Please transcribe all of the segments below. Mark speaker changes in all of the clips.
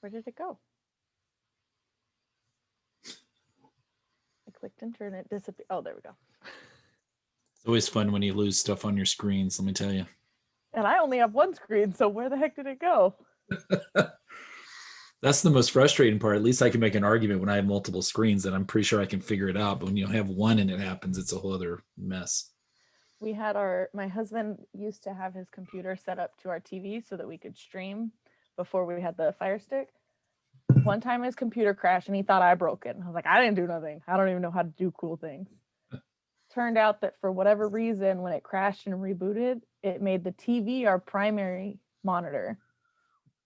Speaker 1: Where did it go? I clicked enter and it disappeared. Oh, there we go.
Speaker 2: It's always fun when you lose stuff on your screens, let me tell you.
Speaker 1: And I only have one screen, so where the heck did it go?
Speaker 2: That's the most frustrating part. At least I can make an argument when I have multiple screens that I'm pretty sure I can figure it out. But when you have one and it happens, it's a whole other mess.
Speaker 1: We had my husband used to have his computer set up to our TV so that we could stream before we had the Fire Stick. One time his computer crashed and he thought I broke it. And I was like, I didn't do nothing. I don't even know how to do cool things. Turned out that for whatever reason, when it crashed and rebooted, it made the TV our primary monitor.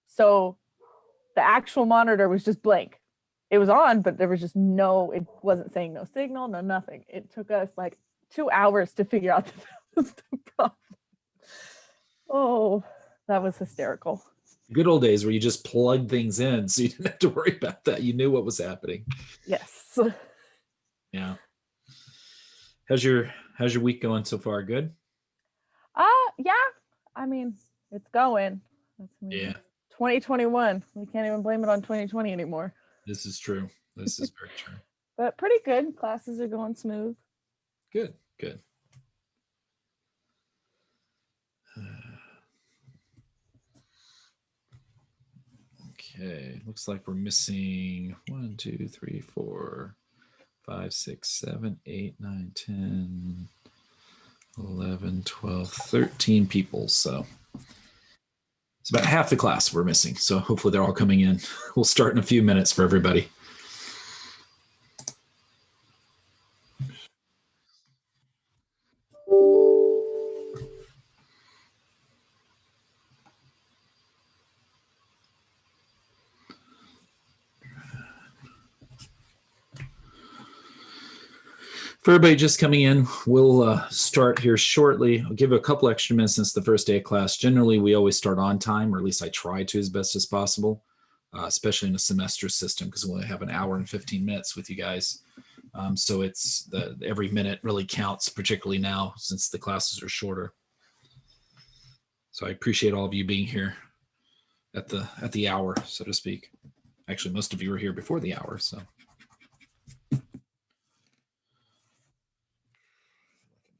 Speaker 1: So the actual monitor was just blank. It was on, but there was just it wasn't saying no signal, no nothing. It took us like 2 hours to figure out that was the problem. Oh, that was hysterical.
Speaker 2: Good old days where you just plug things in so you didn't have to worry about that. You knew what was happening.
Speaker 1: Yes.
Speaker 2: Yeah. How's your week going so far? Good?
Speaker 1: Yeah. I mean, it's going.
Speaker 2: Yeah.
Speaker 1: 2021. We can't even blame it on 2020 anymore.
Speaker 2: This is true. This is very true.
Speaker 1: But pretty good. Classes are going smooth.
Speaker 2: Good. Okay, looks like we're missing 1, 2, 3, 4, 5, 6, 7, 8, 9, 10, 11, 12, 13 people. So it's about half the class we're missing. So hopefully they're all coming in. We'll start in a few minutes for everybody. For everybody just coming in, we'll start here shortly. I'll give a couple extra minutes since the first day of class. Generally, we always start on time, or at least I try to as best as possible, especially in a semester system, because we only have an hour and 15 minutes with you guys. So it's every minute really counts, particularly now since the classes are shorter. So I appreciate all of you being here at the hour, so to speak. Actually, most of you were here before the hour, so.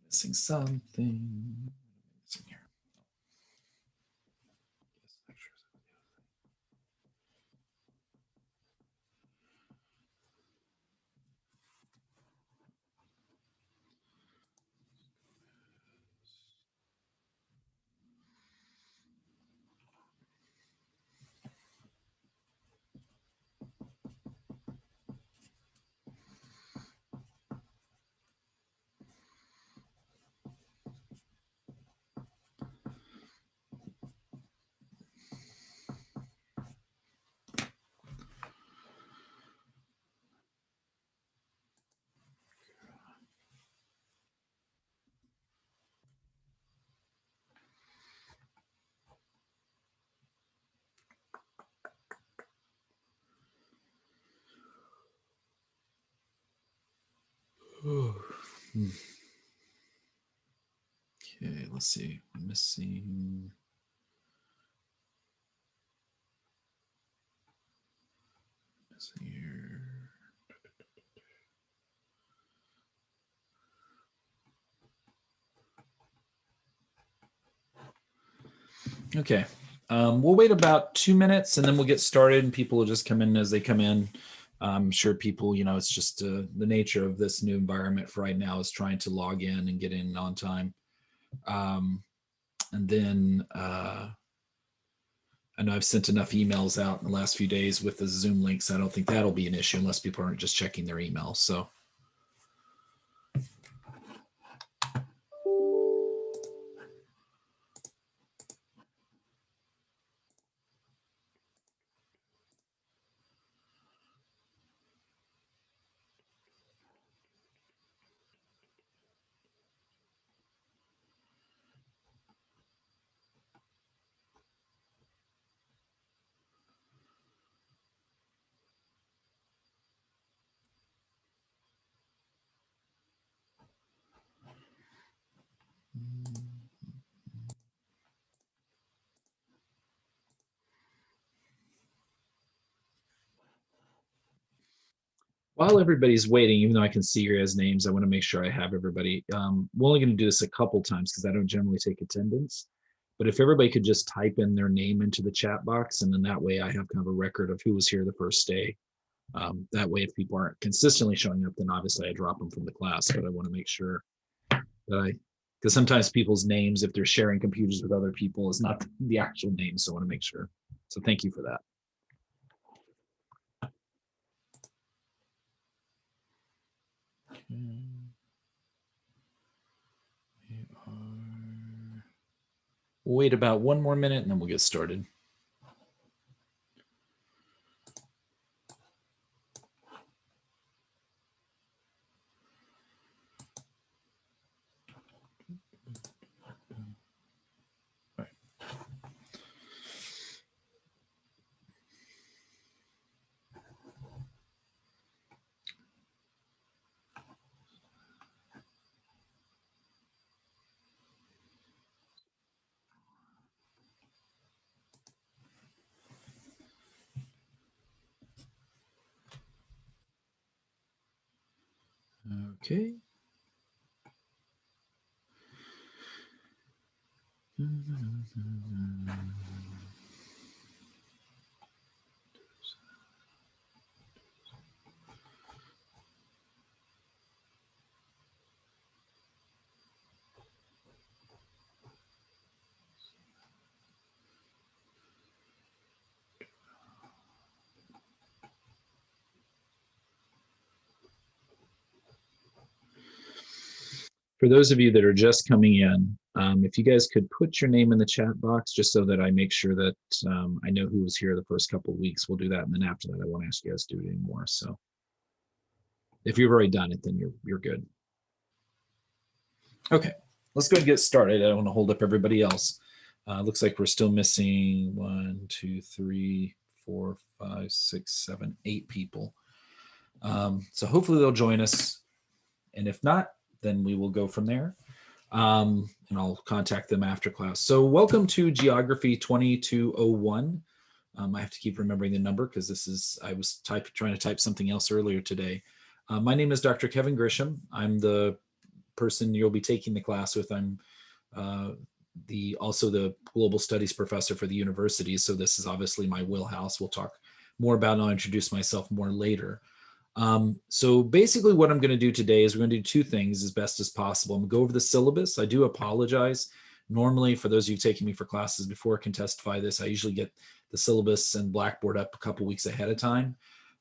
Speaker 2: Missing something. Missing here. Okay, let's see. I'm missing here. Okay. We'll wait about 2 minutes and then we'll get started and people will just come in as they come in. I'm sure people, it's just the nature of this new environment for right now is trying to log in and get in on time. And then I know I've sent enough emails out in the last few days with the Zoom links. I don't think that'll be an issue unless people aren't just checking their emails. So. While everybody's waiting, even though I can see your guys' names, I want to make sure I have everybody. We're only going to do this a couple times because I don't generally take attendance. But if everybody could just type in their name into the chat box, and then that way I have kind of a record of who was here the first day. That way, if people aren't consistently showing up, then obviously I drop them from the class. But I want to make sure that because sometimes people's names, if they're sharing computers with other people, is not the actual name. So I want to make sure. So thank you for that. We'll wait about one more minute and then we'll get started. Okay. For those of you that are just coming in, if you guys could put your name in the chat box, just so that I make sure that I know who was here the first couple of weeks, we'll do that. And then after that, I won't ask you guys to do it anymore. So if you've already done it, then you're good. Okay, let's go and get started. I don't want to hold up everybody else. Looks like we're still missing 1, 2, 3, 4, 5, 6, 7, 8 people. So hopefully they'll join us. And if not, then we will go from there. And I'll contact them after class. So welcome to Geography 2201. I have to keep remembering the number because I was trying to type something else earlier today. My name is Dr. Kevin Grisham. I'm the person you'll be taking the class with. I'm also the Global Studies professor for the university. So this is obviously my wheelhouse. We'll talk more about it. I'll introduce myself more later. So basically what I'm going to do today is we're going to do two things as best as possible. I'm going to go over the syllabus. I do apologize. Normally, for those of you taking me for classes before, can testify this, I usually get the syllabus and Blackboard up a couple weeks ahead of time.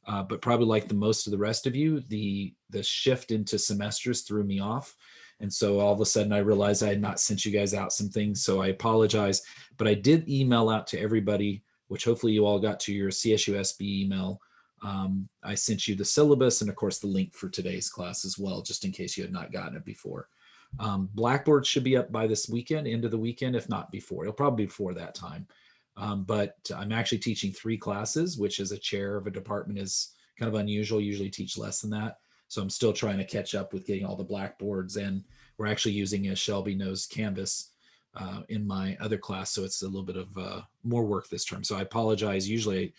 Speaker 2: But probably like the most of the rest of you, the shift into semesters threw me off. And so all of a sudden I realized I had not sent you guys out some things. So I apologize, but I did email out to everybody, which hopefully you all got to your CSUSB email. I sent you the syllabus and of course the link for today's class as well, just in case you had not gotten it before. Blackboard should be up by this weekend, end of the weekend, if not before. It'll probably be before that time. But I'm actually teaching 3 classes, which as a chair of a department is kind of unusual. Usually teach less than that. So I'm still trying to catch up with getting all the Blackboards, and we're actually using a Shelby Nose Canvas in my other class. So it's a little bit of more work this term. So I apologize. Usually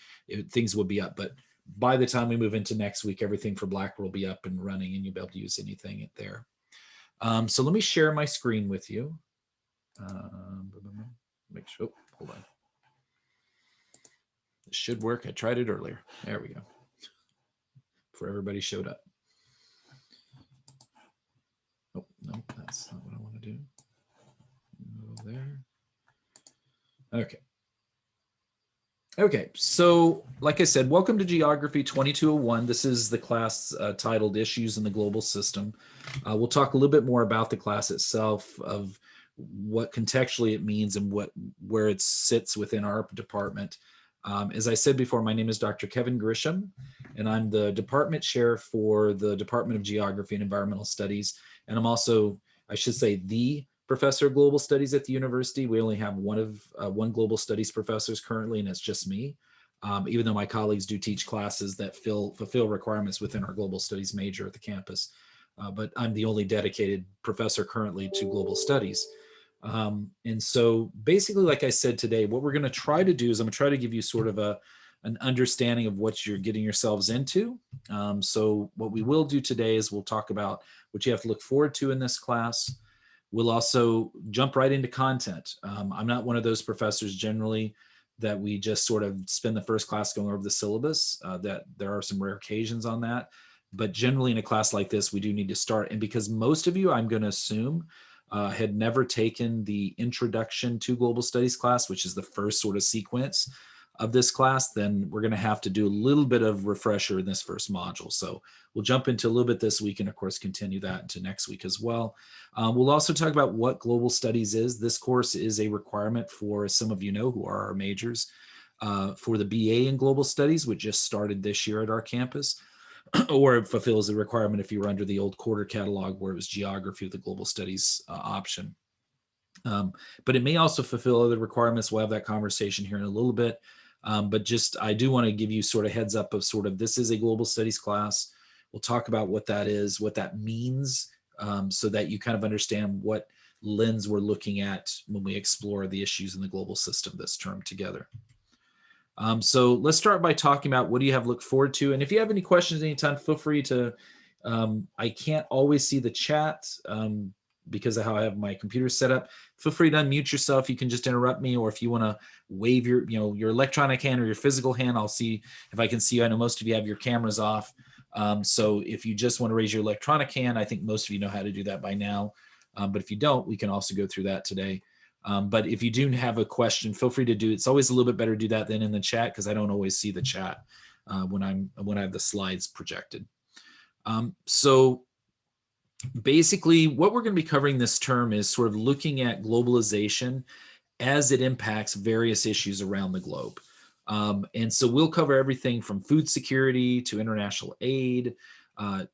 Speaker 2: things will be up, but by the time we move into next week, everything for Blackboard will be up and running and you'll be able to use anything there. So let me share my screen with you. Make sure, hold on. It should work. I tried it earlier. There we go. Before everybody showed up. Oh, no, that's not what I want to do. Go there. Okay. Okay, so like I said, welcome to Geography 2201. This is the class titled Issues in the Global System. We'll talk a little bit more about the class itself, of what contextually it means and where it sits within our department. As I said before, my name is Dr. Kevin Grisham, and I'm the department chair for the Department of Geography and Environmental Studies. And I'm also, I should say, the professor of global studies at the university. We only have one global studies professors currently, and it's just me. Even though my colleagues do teach classes that fulfill requirements within our global studies major at the campus. But I'm the only dedicated professor currently to global studies. And so basically, like I said today, what we're going to try to do is I'm going to try to give you sort of an understanding of what you're getting yourselves into. So what we will do today is we'll talk about what you have to look forward to in this class. We'll also jump right into content. I'm not one of those professors generally that we just sort of spend the first class going over the syllabus, that there are some rare occasions on that. But generally in a class like this, we do need to start. And because most of you, I'm going to assume, had never taken the Introduction to Global Studies class, which is the first sort of sequence of this class, then we're going to have to do a little bit of refresher in this first module. So we'll jump into a little bit this week and of course continue that into next week as well. We'll also talk about what global studies is. This course is a requirement for, as some of you know who are our majors, for the BA in global studies, which just started this year at our campus, or it fulfills the requirement if you were under the old quarter catalog where it was geography with the global studies option. But it may also fulfill other requirements. We'll have that conversation here in a little bit. But just, I do want to give you sort of heads up of sort of, this is a global studies class. We'll talk about what that is, what that means, so that you kind of understand what lens we're looking at when we explore the issues in the global system this term together. So let's start by talking about what do you have to look forward to. And if you have any questions anytime, feel free to, I can't always see the chat because of how I have my computer set up. Feel free to unmute yourself. You can just interrupt me, or if you want to wave your, your electronic hand or your physical hand, I'll see if I can see you. I know most of you have your cameras off. So if you just want to raise your electronic hand, I think most of you know how to do that by now. But if you don't, we can also go through that today. But if you do have a question, feel free to do it. It's always a little bit better to do that than in the chat, because I don't always see the chat when I have the slides projected. So basically, what we're going to be covering this term is sort of looking at globalization as it impacts various issues around the globe. And so we'll cover everything from food security to international aid,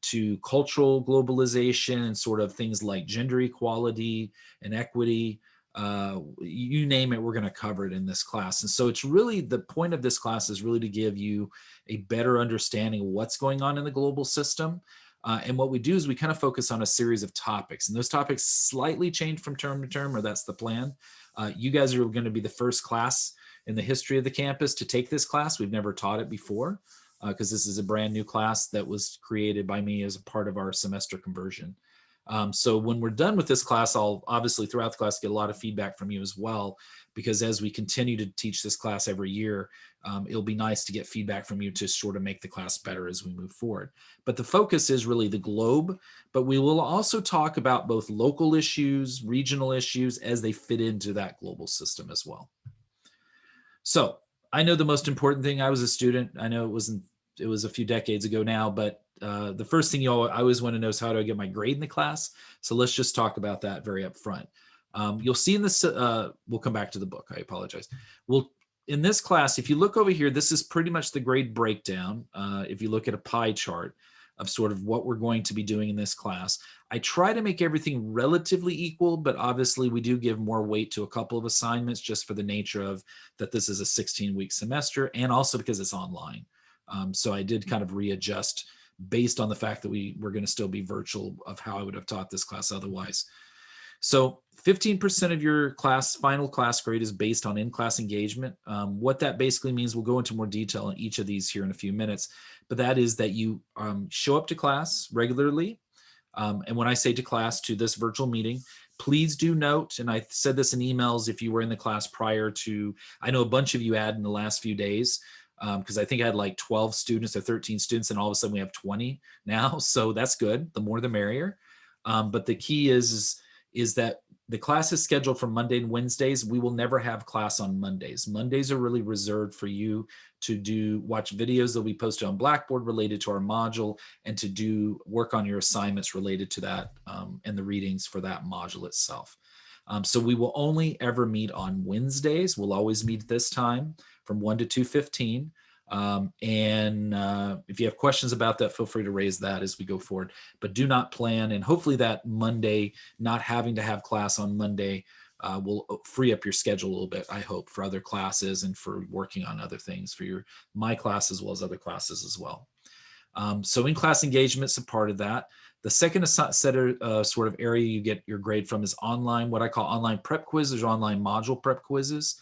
Speaker 2: to cultural globalization and sort of things like gender equality and equity. You name it, we're going to cover it in this class. And so it's really, the point of this class is really to give you a better understanding of what's going on in the global system. And what we do is we kind of focus on a series of topics, and those topics slightly change from term to term, or that's the plan. You guys are going to be the first class in the history of the campus to take this class. We've never taught it before, because this is a brand new class that was created by me as a part of our semester conversion. So when we're done with this class, I'll obviously throughout the class get a lot of feedback from you as well, because as we continue to teach this class every year, it'll be nice to get feedback from you to sort of make the class better as we move forward. But the focus is really the globe, but we will also talk about both local issues, regional issues as they fit into that global system as well. So I know the most important thing, I was a student, I know it was a few decades ago now, but the first thing I always want to know is how do I get my grade in the class? So let's just talk about that very up front. You'll see in this, we'll come back to the book, I apologize. In this class, if you look over here, this is pretty much the grade breakdown. If you look at a pie chart of sort of what we're going to be doing in this class, I try to make everything relatively equal, but obviously we do give more weight to a couple of assignments just for the nature of that this is a 16-week semester, and also because it's online. So I did kind of readjust based on the fact that we're going to still be virtual of how I would have taught this class otherwise. So 15% of your final class grade is based on in-class engagement. What that basically means, we'll go into more detail on each of these here in a few minutes, but that is that you show up to class regularly. And when I say to class, to this virtual meeting, please do note, and I said this in emails if you were in the class prior to, I know a bunch of you had in the last few days, because I think I had like 12 students or 13 students, and all of a sudden we have 20 now. So that's good. The more the merrier. But the key is that the class is scheduled for Monday and Wednesdays. We will never have class on Mondays. Mondays are really reserved for you to watch videos that we posted on Blackboard related to our module, and to do work on your assignments related to that, and the readings for that module itself. So we will only ever meet on Wednesdays. We'll always meet this time from 1 to 2:15. And if you have questions about that, feel free to raise that as we go forward. But do not plan, and hopefully that Monday, not having to have class on Monday, will free up your schedule a little bit, I hope, for other classes and for working on other things for my class as well as other classes as well. So in-class engagement's a part of that. The second sort of area you get your grade from is online, what I call online prep quizzes or online module prep quizzes.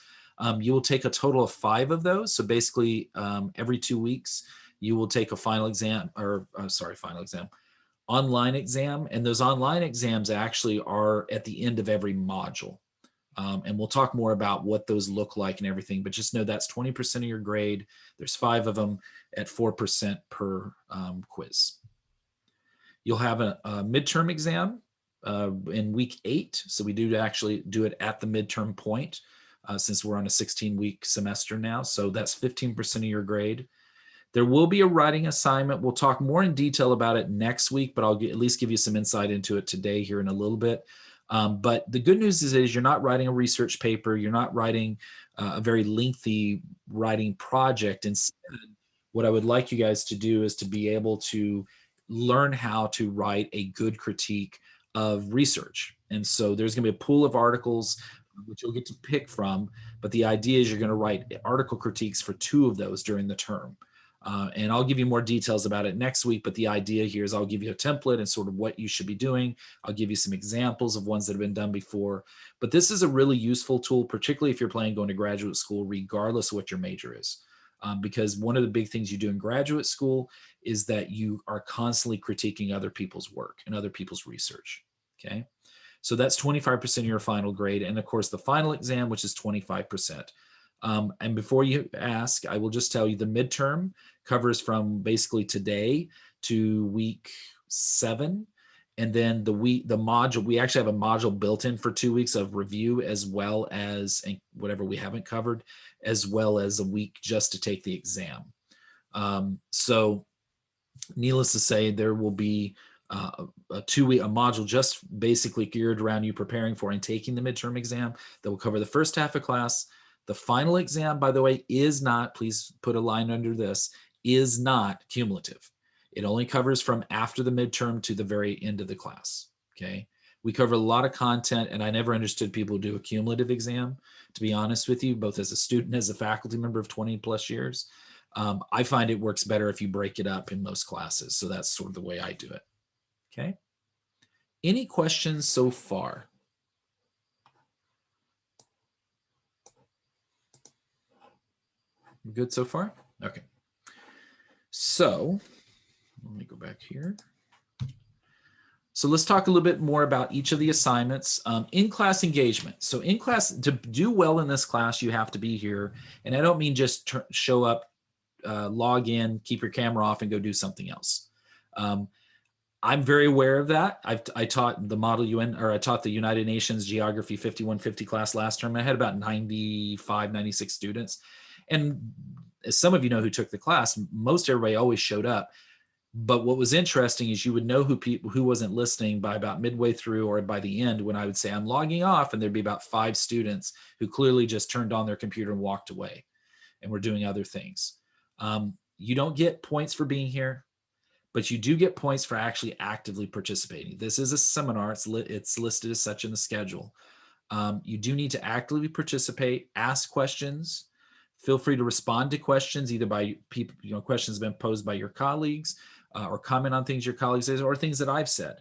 Speaker 2: You will take a total of 5 of those. So basically, every 2 weeks, you will take a final exam, or final exam, online exam. And those online exams actually are at the end of every module. And we'll talk more about what those look like and everything, but just know that's 20% of your grade. There's 5 of them at 4% per quiz. You'll have a midterm exam in week 8. So we do actually do it at the midterm point since we're on a 16-week semester now. So that's 15% of your grade. There will be a writing assignment. We'll talk more in detail about it next week, but I'll at least give you some insight into it today here in a little bit. But the good news is you're not writing a research paper. You're not writing a very lengthy writing project. Instead, what I would like you guys to do is to be able to learn how to write a good critique of research. And so there's going to be a pool of articles which you'll get to pick from. But the idea is you're going to write article critiques for 2 of those during the term. And I'll give you more details about it next week, but the idea here is I'll give you a template and sort of what you should be doing. I'll give you some examples of ones that have been done before. But this is a really useful tool, particularly if you're planning on going to graduate school, regardless of what your major is. Because one of the big things you do in graduate school is that you are constantly critiquing other people's work and other people's research, okay? So that's 25% of your final grade. And of course, the final exam, which is 25%. And before you ask, I will just tell you the midterm covers from basically today to week 7. And then the module, we actually have a module built in for 2 weeks of review, as well as whatever we haven't covered, as well as a week just to take the exam. So needless to say, there will be a module just basically geared around you preparing for and taking the midterm exam that will cover the first half of class. The final exam, by the way, is not, please put a line under this, is not cumulative. It only covers from after the midterm to the very end of the class, okay? We cover a lot of content, and I never understood people who do a cumulative exam, to be honest with you, both as a student, as a faculty member of 20 plus years. I find it works better if you break it up in most classes. So that's sort of the way I do it, okay? Any questions so far? Good so far? Okay. So let me go back here. So let's talk a little bit more about each of the assignments. In-class engagement. So in class, to do well in this class, you have to be here. And I don't mean just show up, log in, keep your camera off, and go do something else. I'm very aware of that. I taught the Model UN, or I taught the United Nations Geography 5150 class last term. I had about 95, 96 students. And as some of you know who took the class, most everybody always showed up. But what was interesting is you would know who wasn't listening by about midway through or by the end, when I would say I'm logging off, and there'd be about 5 students who clearly just turned on their computer and walked away and were doing other things. You don't get points for being here, but you do get points for actually actively participating. This is a seminar. It's listed as such in the schedule. You do need to actively participate, ask questions. Feel free to respond to questions, either by people, questions have been posed by your colleagues, or comment on things your colleagues say, or things that I've said.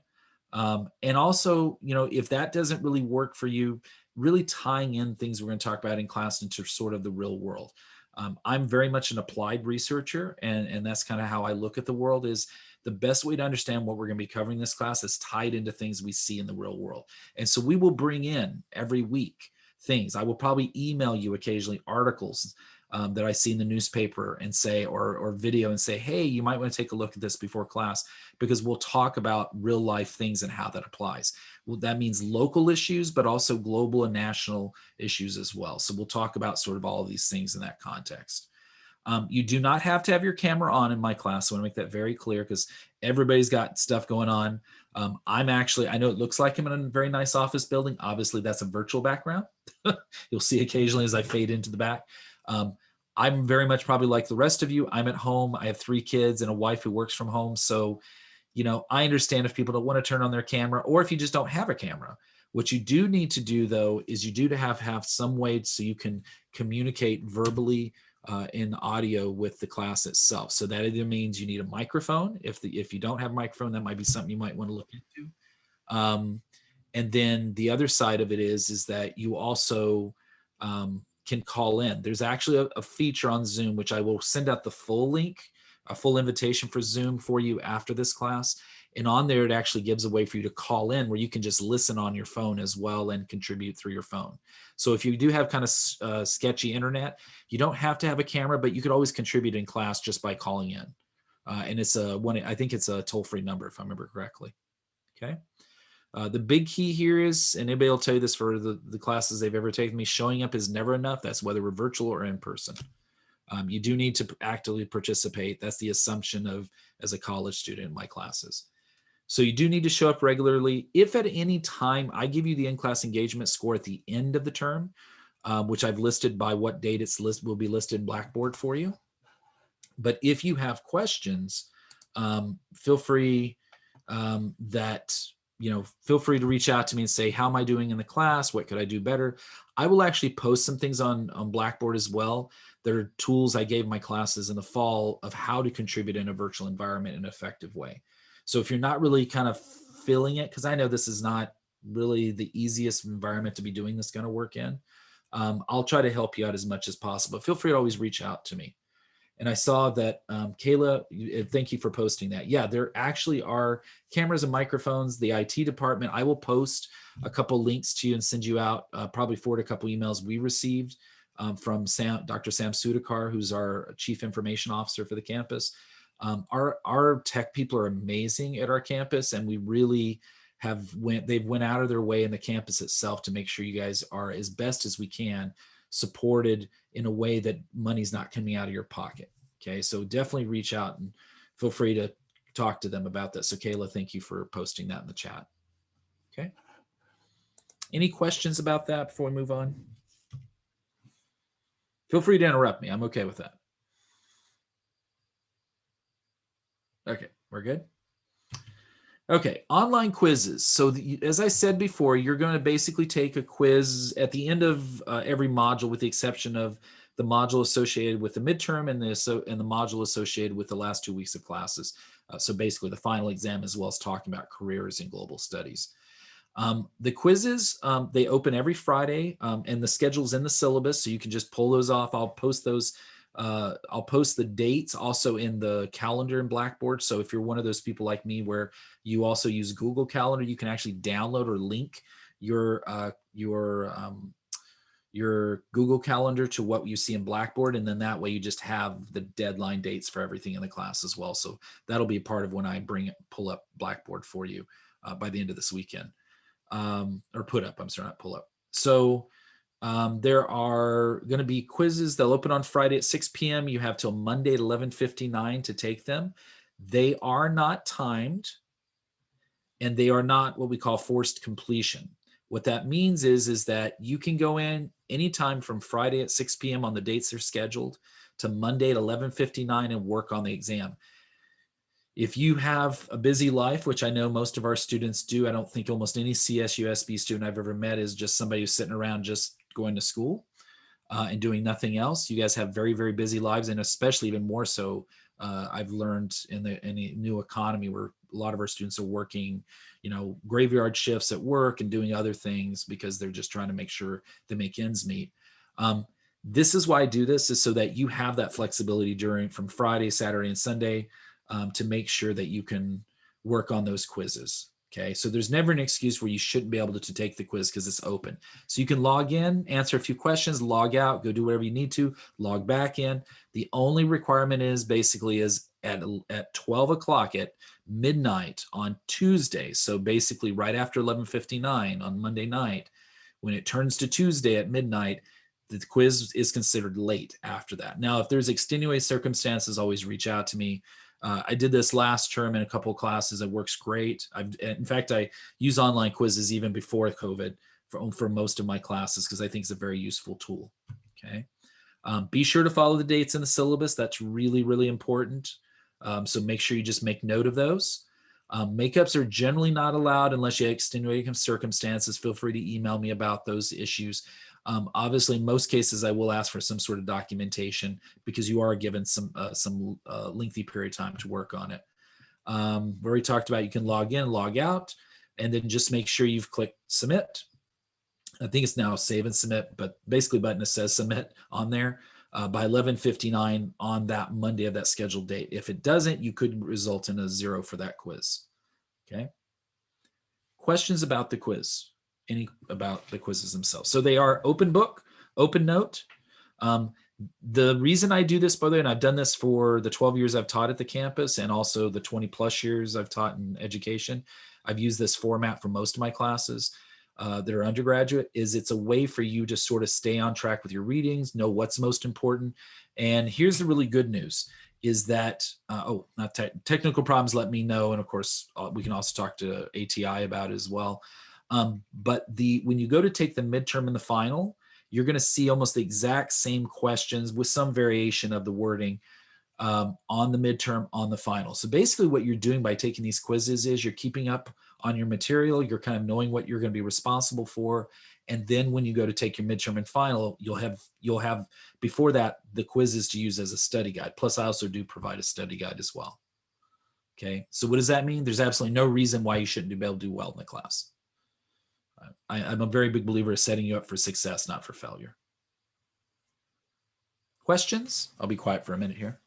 Speaker 2: And also, if that doesn't really work for you, really tying in things we're going to talk about in class into sort of the real world. I'm very much an applied researcher, and that's kind of how I look at the world. Is the best way to understand what we're going to be covering in this class is tied into things we see in the real world. And so we will bring in every week things. I will probably email you occasionally articles that I see in the newspaper and say, or video and say, hey, you might want to take a look at this before class, because we'll talk about real life things and how that applies. Well, that means local issues, but also global and national issues as well. So we'll talk about sort of all of these things in that context. You do not have to have your camera on in my class. So I want to make that very clear, because everybody's got stuff going on. I know it looks like I'm in a very nice office building. Obviously, that's a virtual background. You'll see occasionally as I fade into the back. I'm very much probably like the rest of you. I'm at home. I have 3 kids and a wife who works from home. So, I understand if people don't want to turn on their camera, or if you just don't have a camera. What you do need to do, though, is you do have some way so you can communicate verbally in audio with the class itself. So that either means you need a microphone. If you don't have a microphone, that might be something you might want to look into. And then the other side of it is that you also can call in. There's actually a feature on Zoom, which I will send out the full link, a full invitation for Zoom for you after this class. And on there, it actually gives a way for you to call in where you can just listen on your phone as well and contribute through your phone. So if you do have kind of sketchy internet, you don't have to have a camera, but you could always contribute in class just by calling in. And it's I think it's a toll-free number, if I remember correctly. Okay. The big key here is, and anybody will tell you this for the classes they've ever taken me, showing up is never enough. That's whether we're virtual or in person. You do need to actively participate. That's the assumption as a college student in my classes. So you do need to show up regularly. If at any time, I give you the in-class engagement score at the end of the term, which I've listed by what date will be listed in Blackboard for you. But if you have questions, feel free feel free to reach out to me and say, how am I doing in the class? What could I do better? I will actually post some things on Blackboard as well. There are tools I gave my classes in the fall of how to contribute in a virtual environment in an effective way. So if you're not really kind of feeling it, because I know this is not really the easiest environment to be doing this kind of work in, I'll try to help you out as much as possible. Feel free to always reach out to me. And I saw that, Kayla, thank you for posting that. Yeah, there actually are cameras and microphones. The IT department, I will post a couple links to you and send you out, probably forward a couple emails we received from Dr. Sam Sudakar, who's our Chief Information Officer for the campus. Our tech people are amazing at our campus, and we really they've went out of their way in the campus itself to make sure you guys are as best as we can supported in a way that money's not coming out of your pocket. Okay, so definitely reach out and feel free to talk to them about that. So Kayla, thank you for posting that in the chat. Okay, any questions about that before we move on? Feel free to interrupt me. I'm okay with that. Okay, we're good. Okay, online quizzes. So as I said before, you're going to basically take a quiz at the end of every module, with the exception of the module associated with the midterm and the module associated with the last 2 weeks of classes. So basically the final exam, as well as talking about careers in global studies. The quizzes, they open every Friday, and the schedule's in the syllabus, so you can just pull those off. I'll post those. I'll post the dates also in the calendar in Blackboard. So if you're one of those people like me where you also use Google Calendar, you can actually download or link your Google Calendar to what you see in Blackboard. And then that way you just have the deadline dates for everything in the class as well. So that'll be a part of when I pull up Blackboard for you by the end of this weekend. Or put up, I'm sorry, not pull up. So there are going to be quizzes. They'll open on Friday at 6 p.m. You have till Monday at 11:59 to take them. They are not timed, and they are not what we call forced completion. What that means is that you can go in anytime from Friday at 6 p.m. on the dates they're scheduled to Monday at 11:59 and work on the exam. If you have a busy life, which I know most of our students do, I don't think almost any CSUSB student I've ever met is just somebody who's sitting around just going to school and doing nothing else. You guys have very, very busy lives, and especially even more so, I've learned in the new economy where a lot of our students are working, graveyard shifts at work and doing other things because they're just trying to make sure they make ends meet. This is why I do this, is so that you have that flexibility from Friday, Saturday, and Sunday to make sure that you can work on those quizzes. Okay, so there's never an excuse where you shouldn't be able to take the quiz because it's open. So you can log in, answer a few questions, log out, go do whatever you need to, log back in. The only requirement is basically at 12 o'clock at midnight on Tuesday. So basically right after 11:59 on Monday night, when it turns to Tuesday at midnight, the quiz is considered late after that. Now, if there's extenuating circumstances, always reach out to me. I did this last term in a couple of classes. It works great. In fact, I use online quizzes even before COVID for most of my classes because I think it's a very useful tool. Okay. Be sure to follow the dates in the syllabus. That's really, really important. So make sure you just make note of those. Makeups are generally not allowed unless you have extenuating circumstances. Feel free to email me about those issues. Obviously, in most cases, I will ask for some sort of documentation because you are given some lengthy period of time to work on it. We already talked about you can log in, log out, and then just make sure you've clicked submit. I think it's now save and submit, but basically button that says submit on there by 11:59 on that Monday of that scheduled date. If it doesn't, you could result in a 0 for that quiz. Okay. Questions about the quiz? Any about the quizzes themselves? So they are open book, open note. The reason I do this, by the way, and I've done this for the 12 years I've taught at the campus and also the 20 plus years I've taught in education, I've used this format for most of my classes that are undergraduate, is it's a way for you to sort of stay on track with your readings, know what's most important. And here's the really good news is that, technical problems, let me know. And of course, we can also talk to ATI about it as well. But when you go to take the midterm and the final, you're going to see almost the exact same questions with some variation of the wording on the midterm, on the final. So basically what you're doing by taking these quizzes is you're keeping up on your material, you're kind of knowing what you're going to be responsible for. And then when you go to take your midterm and final, you'll have before that the quizzes to use as a study guide. Plus I also do provide a study guide as well. Okay, so what does that mean? There's absolutely no reason why you shouldn't be able to do well in the class. I'm a very big believer of setting you up for success, not for failure. Questions? I'll be quiet for a minute here.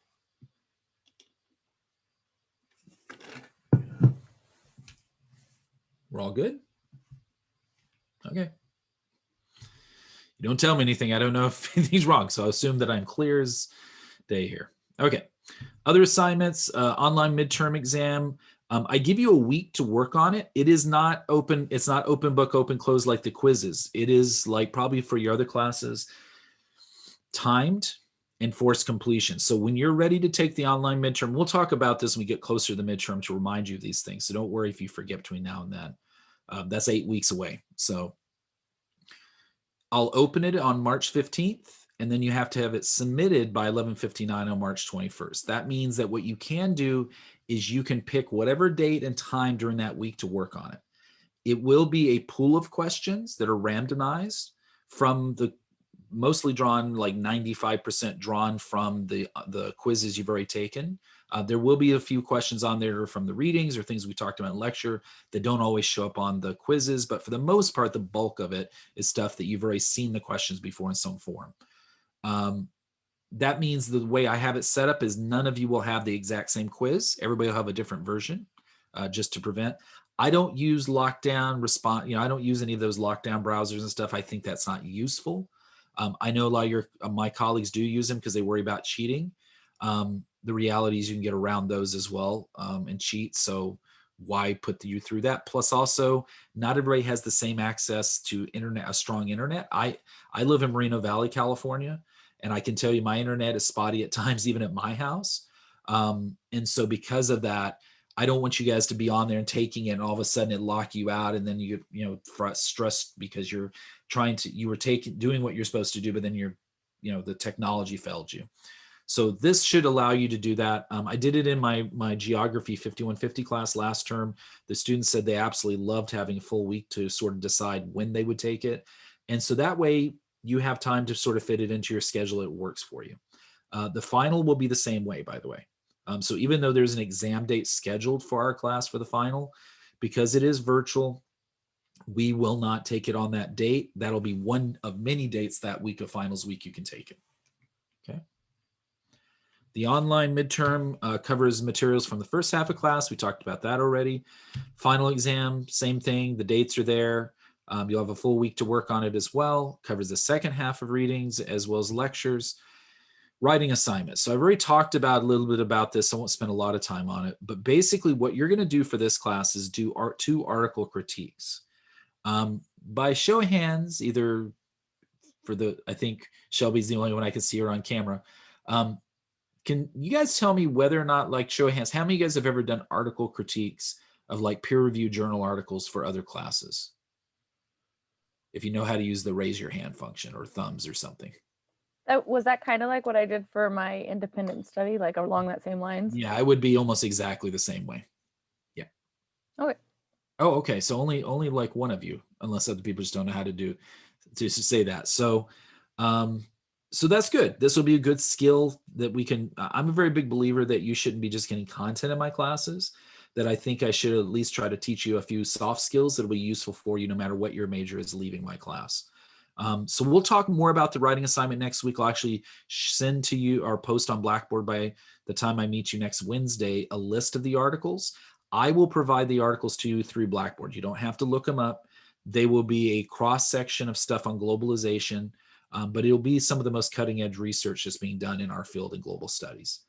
Speaker 2: We're all good? Okay. You don't tell me anything. I don't know if anything's wrong, so I assume that I'm clear as day here. Okay. Other assignments, online midterm exam. I give you a week to work on it. It is not open. It's not open book, open close like the quizzes. It is like probably for your other classes, timed and forced completion. So when you're ready to take the online midterm, we'll talk about this when we get closer to the midterm to remind you of these things. So don't worry if you forget between now and then. That's 8 weeks away. So I'll open it on March 15th, and then you have to have it submitted by 11:59 on March 21st. That means that what you can do is you can pick whatever date and time during that week to work on it. It will be a pool of questions that are randomized from the mostly drawn, like 95% drawn from the quizzes you've already taken. There will be a few questions on there from the readings or things we talked about in lecture that don't always show up on the quizzes, but for the most part, the bulk of it is stuff that you've already seen the questions before in some form. That means the way I have it set up is none of you will have the exact same quiz. Everybody will have a different version, just to prevent. I don't use lockdown response. I don't use any of those lockdown browsers and stuff. I think that's not useful. I know a lot of my colleagues do use them because they worry about cheating. The reality is you can get around those as well and cheat. So why put you through that? Plus also, not everybody has the same access to internet, a strong internet. I live in Moreno Valley, California, and I can tell you my internet is spotty at times, even at my house. And so because of that, I don't want you guys to be on there and taking it and all of a sudden it lock you out. And then you stressed because you were doing what you're supposed to do, but then the technology failed you. So this should allow you to do that. I did it in my geography 5150 class last term. The students said they absolutely loved having a full week to sort of decide when they would take it. And so that way you have time to sort of fit it into your schedule. It works for you. The final will be the same way, by the way. So even though there's an exam date scheduled for our class for the final, because it is virtual, we will not take it on that date. That'll be one of many dates that week of finals week you can take it. Okay. The online midterm covers materials from the first half of class. We talked about that already. Final exam, same thing. The dates are there. You'll have a full week to work on it as well. Covers the second half of readings as well as lectures. Writing assignments. So I've already talked about a little bit about this. I won't spend a lot of time on it, but basically what you're going to do for this class is do two article critiques. By show of hands, either I think Shelby's the only one I can see her on camera. Can you guys tell me whether or not, like show of hands, how many of you guys have ever done article critiques of like peer-reviewed journal articles for other classes? If you know how to use the raise your hand function or thumbs or something.
Speaker 1: Was that kind of like what I did for my independent study, like along that same lines?
Speaker 2: Yeah, it would be almost exactly the same way. Yeah.
Speaker 1: Okay.
Speaker 2: Oh, okay. So only like one of you, unless other people just don't know how to say that. So, so that's good. This will be a good skill that we can. I'm a very big believer that you shouldn't be just getting content in my classes, that I think I should at least try to teach you a few soft skills that'll be useful for you no matter what your major is leaving my class. So we'll talk more about the writing assignment next week. I'll actually send to you or post on Blackboard by the time I meet you next Wednesday a list of the articles. I will provide the articles to you through Blackboard. You don't have to look them up. They will be a cross section of stuff on globalization, but it'll be some of the most cutting edge research that's being done in our field in global studies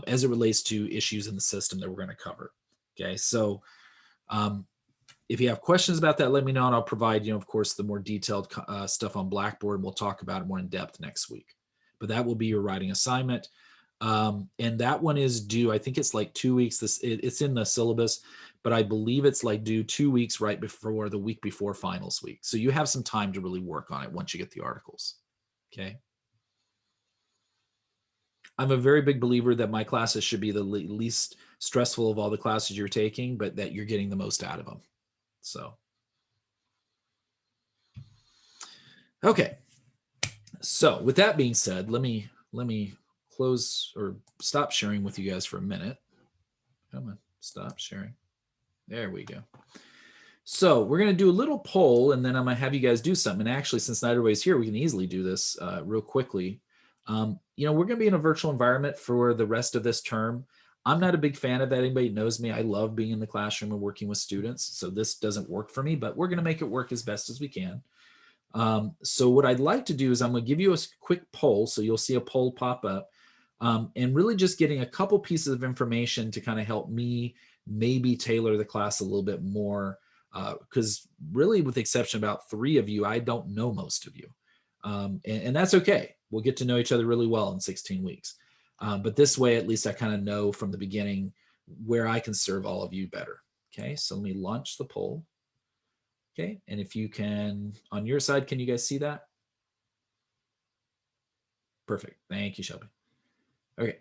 Speaker 2: as it relates to issues in the system that we're going to cover. Okay, so if you have questions about that, let me know, and I'll provide, of course, the more detailed stuff on Blackboard, and we'll talk about it more in depth next week. But that will be your writing assignment. And that one is due, I think it's like 2 weeks. It's in the syllabus, but I believe it's like due 2 weeks right before the week before finals week. So you have some time to really work on it once you get the articles. Okay. I'm a very big believer that my classes should be the least stressful of all the classes you're taking, but that you're getting the most out of them. So, okay. So with that being said, let me close or stop sharing with you guys for a minute. Come on, stop sharing. There we go. So we're going to do a little poll, and then I'm going to have you guys do something. And actually, since not everybody's here, we can easily do this real quickly. We're going to be in a virtual environment for the rest of this term. I'm not a big fan of that. Anybody knows me. I love being in the classroom and working with students. So this doesn't work for me, but we're going to make it work as best as we can. So what I'd like to do is I'm going to give you a quick poll. So you'll see a poll pop up, and really just getting a couple pieces of information to kind of help me maybe tailor the class a little bit more. Because really, with the exception of about 3 of you, I don't know most of you. And that's okay. We'll get to know each other really well in 16 weeks. But this way, at least I kind of know from the beginning where I can serve all of you better. Okay, so let me launch the poll. Okay, and if you can, on your side, can you guys see that? Perfect. Thank you, Shelby. Okay.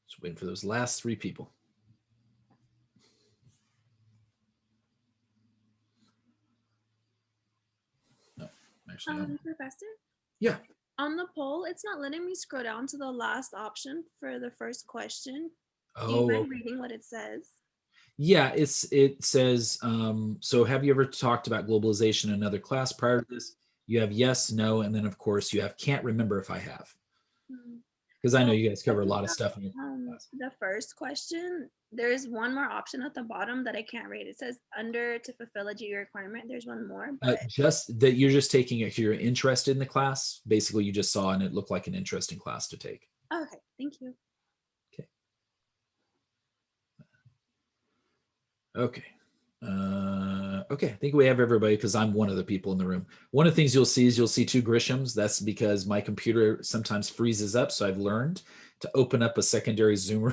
Speaker 2: Just waiting for those last 3 people. No, actually,
Speaker 3: Professor?
Speaker 2: Yeah.
Speaker 3: On the poll, it's not letting me scroll down to the last option for the first question. Do you
Speaker 2: Oh,
Speaker 3: mind reading what it says?
Speaker 2: yeah, it says, so have you ever talked about globalization in another class prior to this? You have yes, no, and then of course you have can't remember if I have. Because I know you guys cover a lot of stuff in your class.
Speaker 3: The first question, there's one more option at the bottom that I can't read. It says under to fulfill a GE requirement. There's one more, but
Speaker 2: just that you're just taking it because you're interested in the class. Basically, you just saw and it looked like an interesting class to take.
Speaker 3: okay, thank you.
Speaker 2: Okay. Okay, I think we have everybody because I'm one of the people in the room. One of the things you'll see is you'll see 2 Grishams. That's because my computer sometimes freezes up. So I've learned to open up a secondary Zoom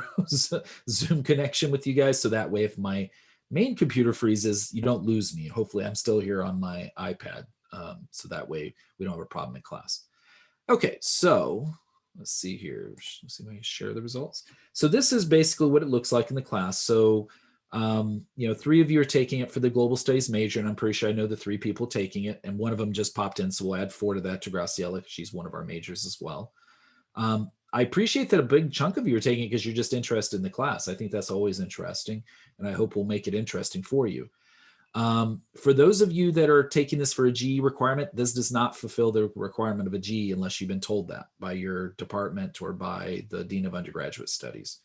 Speaker 2: connection with you guys. So that way, if my main computer freezes, you don't lose me. Hopefully I'm still here on my iPad. So that way we don't have a problem in class. Okay, so let's see here. Let's see if I can share the results. So this is basically what it looks like in the class. So 3 of you are taking it for the global studies major, and I'm pretty sure I know the 3 people taking it, and one of them just popped in, so we'll add 4 to that to Graciela. She's one of our majors as well. I appreciate that a big chunk of you are taking it because you're just interested in the class. I think that's always interesting, and I hope we'll make it interesting for you. For those of you that are taking this for a GE requirement, this does not fulfill the requirement of a GE unless you've been told that by your department or by the Dean of Undergraduate Studies.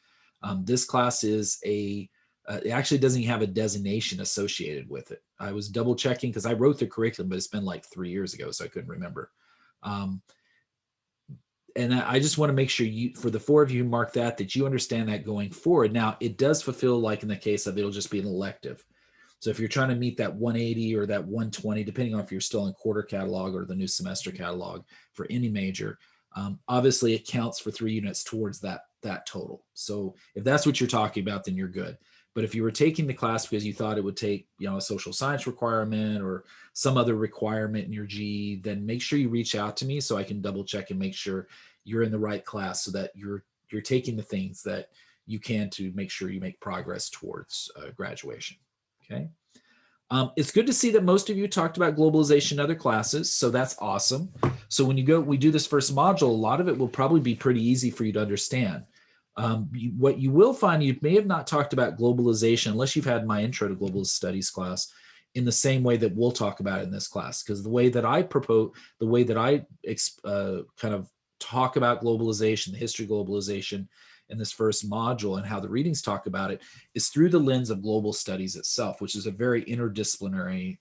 Speaker 2: This class is it actually doesn't even have a designation associated with it. I was double checking because I wrote the curriculum, but it's been like 3 years ago, so I couldn't remember. And I just want to make sure for the 4 of you who mark that you understand that going forward. Now, it does fulfill, like in the case of it'll just be an elective. So if you're trying to meet that 180 or that 120, depending on if you're still in quarter catalog or the new semester catalog for any major, Obviously, it counts for 3 units towards that total. So if that's what you're talking about, then you're good. But if you were taking the class because you thought it would take, a social science requirement or some other requirement in your GE, then make sure you reach out to me so I can double check and make sure you're in the right class so that you're taking the things that you can to make sure you make progress towards graduation. Okay. It's good to see that most of you talked about globalization in other classes, so that's awesome. So when we do this first module, a lot of it will probably be pretty easy for you to understand. What you will find, you may have not talked about globalization unless you've had my Intro to Global Studies class in the same way that we'll talk about it in this class, because the way that I kind of talk about globalization, the history of globalization in this first module and how the readings talk about it is through the lens of global studies itself, which is a very interdisciplinary,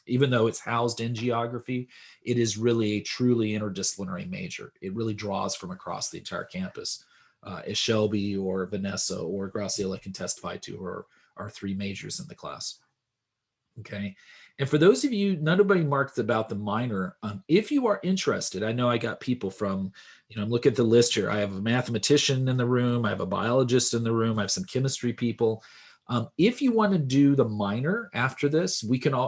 Speaker 2: even though it's housed in geography, it is really a truly interdisciplinary major. It really draws from across the entire campus, as Shelby or Vanessa or Graciela can testify to, or our 3 majors in the class. Okay. And for those of you, nobody marked about the minor. If you are interested, I know I got people from, I'm looking at the list here. I have a mathematician in the room. I have a biologist in the room. I have some chemistry people. If you want to do the minor after this,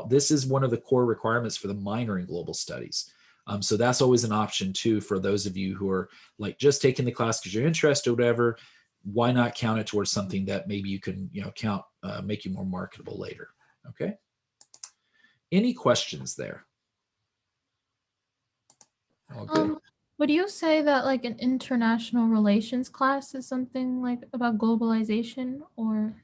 Speaker 2: this is one of the core requirements for the minor in global studies. So that's always an option too, for those of you who are like just taking the class because you're interested or whatever. Why not count it towards something that maybe you can, make you more marketable later. Okay. Any questions there? All good.
Speaker 4: Would you say that like an international relations class is something like about globalization, or?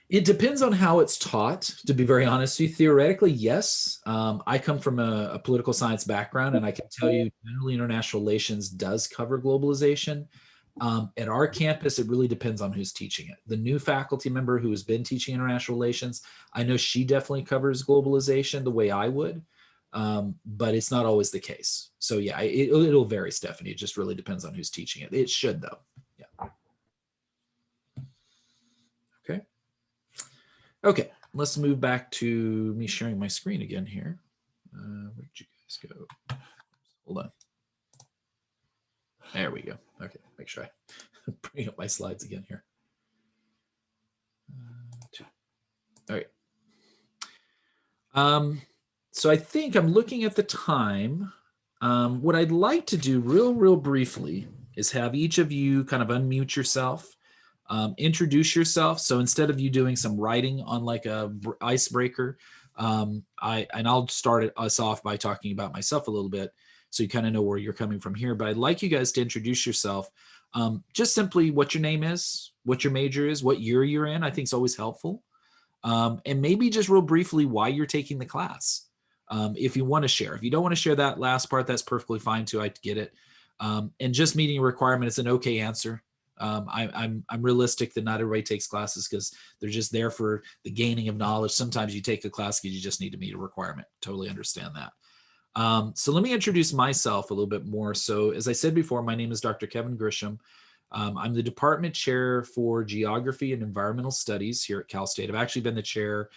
Speaker 2: It depends on how it's taught, to be very honest with you. Theoretically, yes. I come from a political science background, and I can tell you generally international relations does cover globalization. At our campus, it really depends on who's teaching it. The new faculty member who has been teaching international relations, I know she definitely covers globalization the way I would, but it's not always the case. So yeah, it'll vary, Stephanie. It just really depends on who's teaching it. It should though, yeah. Okay. Okay, let's move back to me sharing my screen again here. Where'd you guys go? Hold on. There we go. Okay, make sure I bring up my slides again here. All right. So I think I'm looking at the time. What I'd like to do real briefly is have each of you kind of unmute yourself, introduce yourself. So instead of you doing some writing on like a icebreaker, I'll start us off by talking about myself a little bit, so you kind of know where you're coming from here. But I'd like you guys to introduce yourself. Just simply what your name is, what your major is, what year you're in, I think is always helpful. And maybe just real briefly why you're taking the class. If you want to share. If you don't want to share that last part, that's perfectly fine too. I get it. And just meeting a requirement is an okay answer. I'm realistic that not everybody takes classes because they're just there for the gaining of knowledge. Sometimes you take a class because you just need to meet a requirement. Totally understand that. So let me introduce myself a little bit more. So as I said before, my name is Dr. Kevin Grisham. I'm the department chair for geography and environmental studies here at Cal State. I've actually been the chair.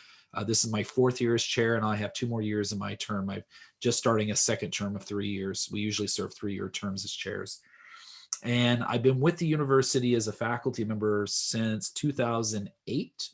Speaker 2: This is my 4th year as chair, and I have 2 more years in my term. I'm just starting a 2nd term of 3 years. We usually serve 3-year terms as chairs. And I've been with the university as a faculty member since 2008.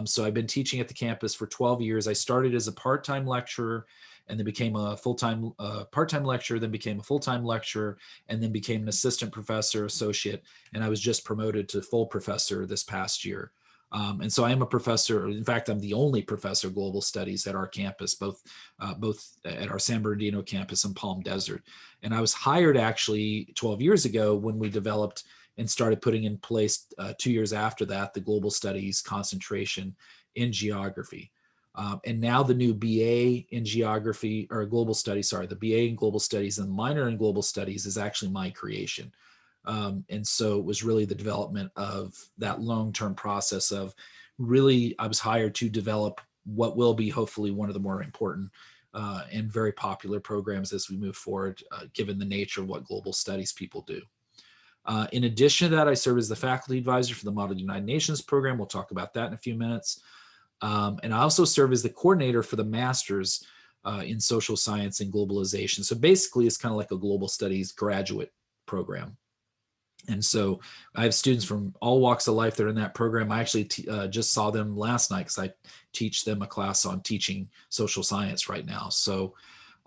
Speaker 2: So I've been teaching at the campus for 12 years. I started as a part-time lecturer and then became a full-time part-time lecturer, then became a full-time lecturer, and then became an assistant professor, associate, and I was just promoted to full professor this past year. And so I am a professor. In fact, I'm the only professor of global studies at our campus, both at our San Bernardino campus and Palm Desert. And I was hired actually 12 years ago when we developed and started putting in place 2 years after that, the global studies concentration in geography. And now the new BA in geography, or global studies, sorry, the BA in global studies and minor in global studies is actually my creation. And so it was really the development of that long-term process of really, I was hired to develop what will be hopefully one of the more important and very popular programs as we move forward, given the nature of what global studies people do. In addition to that, I serve as the faculty advisor for the Model United Nations program. We'll talk about that in a few minutes. And I also serve as the coordinator for the master's in social science and globalization. So basically, it's kind of like a global studies graduate program. And so I have students from all walks of life that are in that program. I actually just saw them last night because I teach them a class on teaching social science right now. So,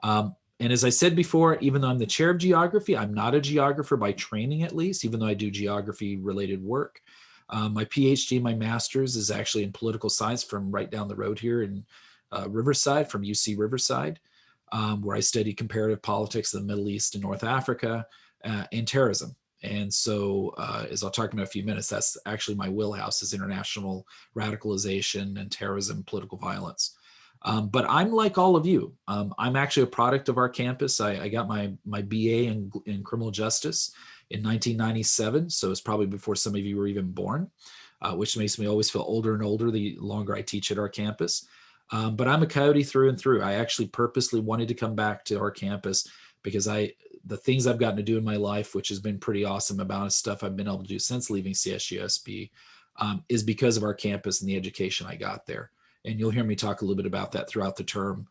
Speaker 2: and as I said before, even though I'm the chair of geography, I'm not a geographer by training, at least, even though I do geography related work. My PhD, my master's is actually in political science from right down the road here in Riverside, from UC Riverside, where I study comparative politics in the Middle East and North Africa and terrorism. And so, as I'll talk about in a few minutes, that's actually my wheelhouse, is international radicalization and terrorism, political violence. But I'm like all of you. I'm actually a product of our campus. I got my BA in criminal justice in 1997. So it's probably before some of you were even born, which makes me always feel older and older the longer I teach at our campus. But I'm a Coyote through and through. I actually purposely wanted to come back to our campus because the things I've gotten to do in my life, which has been pretty awesome about stuff I've been able to do since leaving CSUSB, is because of our campus and the education I got there. And you'll hear me talk a little bit about that throughout the term,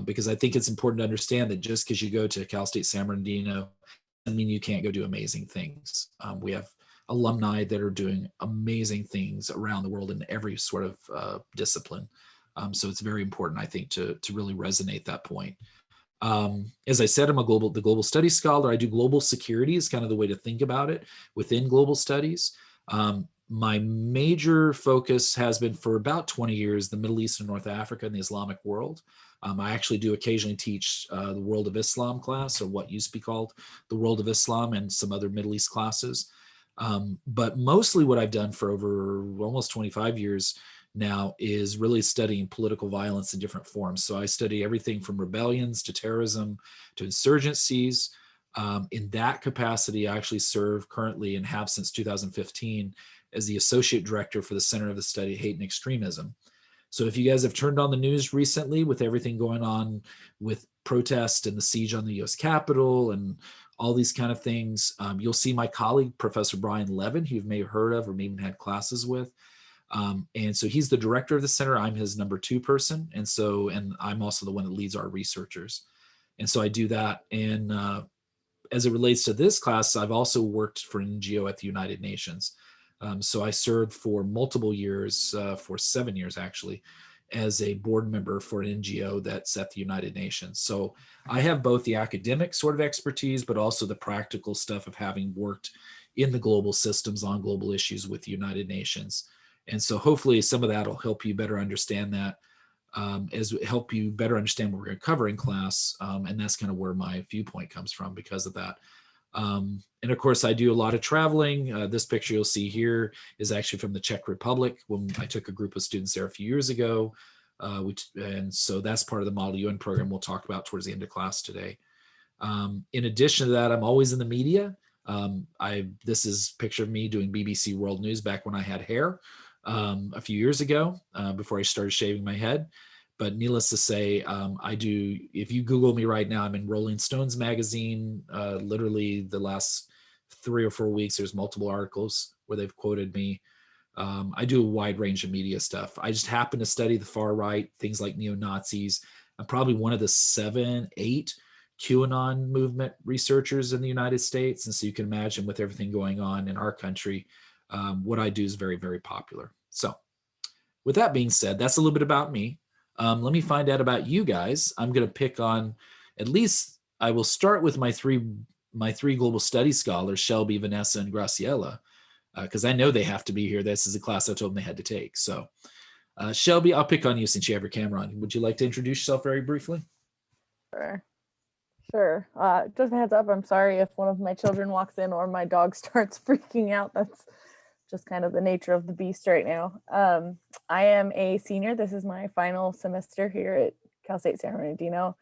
Speaker 2: because I think it's important to understand that just because you go to Cal State San Bernardino doesn't mean you can't go do amazing things. We have alumni that are doing amazing things around the world in every sort of discipline. So it's very important, I think, to really resonate that point. As I said, I'm the global studies scholar. I do global security is kind of the way to think about it within global studies. My major focus has been for about 20 years, the Middle East and North Africa and the Islamic world. I actually do occasionally teach the World of Islam class, or what used to be called the World of Islam, and some other Middle East classes. But mostly what I've done for over almost 25 years now is really studying political violence in different forms. So I study everything from rebellions to terrorism to insurgencies. In that capacity, I actually serve currently and have since 2015 as the associate director for the Center of the Study of Hate and Extremism. So if you guys have turned on the news recently with everything going on with protests and the siege on the US Capitol and all these kind of things, you'll see my colleague, Professor Brian Levin, who you may have heard of or maybe even had classes with. And so he's the director of the center. I'm his number 2 person. And I'm also the one that leads our researchers. And so I do that. And as it relates to this class, I've also worked for an NGO at the United Nations. So I served for multiple years, for 7 years actually, as a board member for an NGO that's at the United Nations. So I have both the academic sort of expertise, but also the practical stuff of having worked in the global systems on global issues with the United Nations. And so hopefully some of that will help you better understand that, help you better understand what we're going to cover in class. And that's kind of where my viewpoint comes from because of that. And of course, I do a lot of traveling. This picture you'll see here is actually from the Czech Republic when I took a group of students there a few years ago. And so that's part of the Model UN program we'll talk about towards the end of class today. In addition to that, I'm always in the media. This is a picture of me doing BBC World News back when I had hair a few years ago, before I started shaving my head. But needless to say, if you Google me right now, I'm in Rolling Stones magazine. Literally the last 3 or 4 weeks, there's multiple articles where they've quoted me. I do a wide range of media stuff. I just happen to study the far right, things like neo-Nazis. I'm probably one of the 7, 8 QAnon movement researchers in the United States. And so you can imagine with everything going on in our country, what I do is very, very popular. So with that being said, that's a little bit about me. Let me find out about you guys. I'm going to pick on, at least I will start with my three global studies scholars, Shelby, Vanessa, and Graciela, because I know they have to be here. This is a class I told them they had to take. So Shelby, I'll pick on you since you have your camera on. Would you like to introduce yourself very briefly?
Speaker 1: Sure. Just a heads up, I'm sorry if one of my children walks in or my dog starts freaking out. That's just kind of the nature of the beast right now. I am a senior. This is my final semester here at Cal State San Bernardino.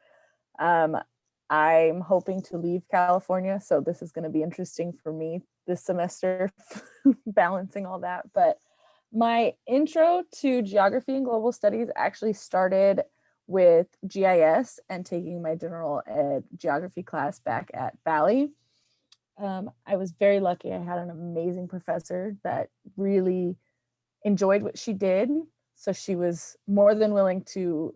Speaker 1: I'm hoping to leave California, so this is going to be interesting for me this semester, balancing all that. But my intro to geography and global studies actually started with GIS and taking my general ed geography class back at Valley. I was very lucky. I had an amazing professor that really enjoyed what she did. So she was more than willing to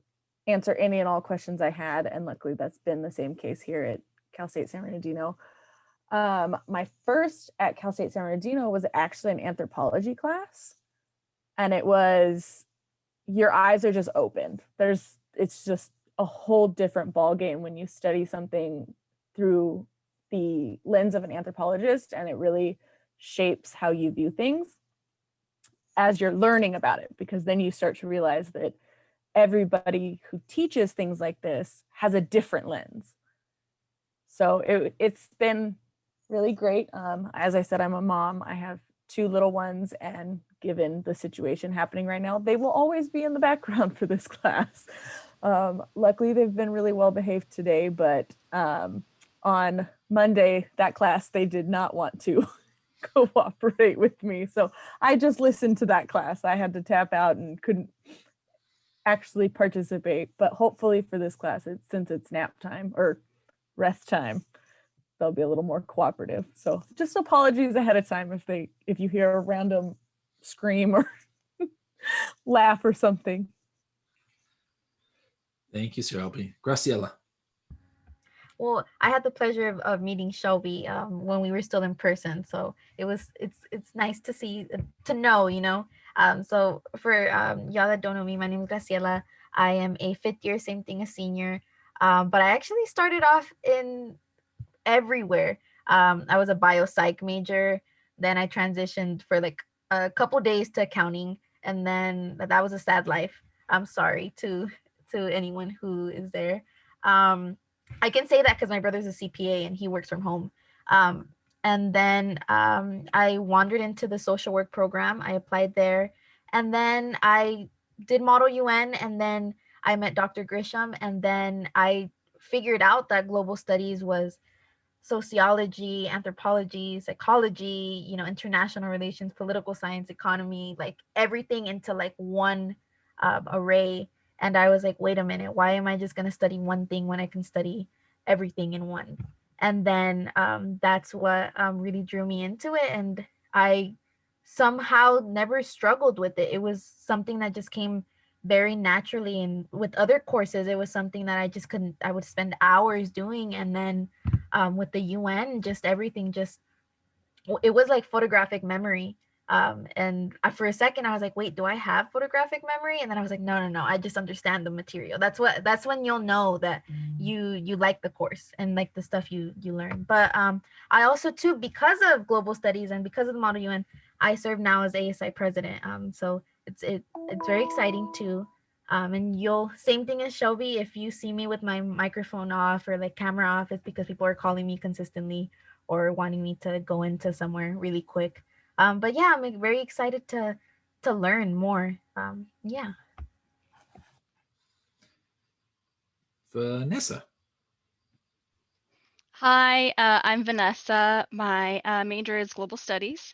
Speaker 1: answer any and all questions I had. And luckily that's been the same case here at Cal State San Bernardino. My first at Cal State San Bernardino was actually an anthropology class. And it was, your eyes are just opened. It's just a whole different ballgame when you study something through the lens of an anthropologist, and it really shapes how you view things as you're learning about it, because then you start to realize that everybody who teaches things like this has a different lens. So it's been really great. As I said, I'm a mom. I have 2 little ones, and given the situation happening right now, they will always be in the background for this class. Luckily, they've been really well behaved today, but on Monday, that class, they did not want to cooperate with me. So I just listened to that class. I had to tap out and couldn't actually participate, but hopefully for this class, since it's nap time or rest time, they'll be a little more cooperative. So just apologies ahead of time if you hear a random scream or laugh or something.
Speaker 2: Thank you, Shelby. Graciela.
Speaker 5: Well, I had the pleasure of meeting Shelby when we were still in person, so it's nice to see, to know, you know. So for y'all that don't know me, my name is Graciela. I am a 5th year, same thing as senior, but I actually started off in everywhere. I was a biopsych major, then I transitioned for like a couple days to accounting, and then that was a sad life. I'm sorry to anyone who is there. I can say that because my brother's a CPA and he works from home. And then I wandered into the social work program. I applied there, and then I did Model UN, and then I met Dr. Grisham, and then I figured out that global studies was sociology, anthropology, psychology, you know, international relations, political science, economy, like everything into like one array. And I was like, wait a minute, why am I just going to study one thing when I can study everything in one? And then that's what really drew me into it. And I somehow never struggled with it. It was something that just came very naturally. And with other courses, it was something that I just couldn't, I would spend hours doing. And then with the UN, just everything just, it was like photographic memory. And for a second I was like, wait, do I have photographic memory? And then I was like, no, I just understand the material. That's when you'll know that you like the course and like the stuff you learn. But I also too, because of global studies and because of the Model UN, I serve now as ASI president. So it's very exciting too. And same thing as Shelby, if you see me with my microphone off or like camera off, it's because people are calling me consistently or wanting me to go into somewhere really quick. But yeah, I'm very excited to learn more. Yeah.
Speaker 2: Vanessa.
Speaker 6: Hi, I'm Vanessa. My major is global studies.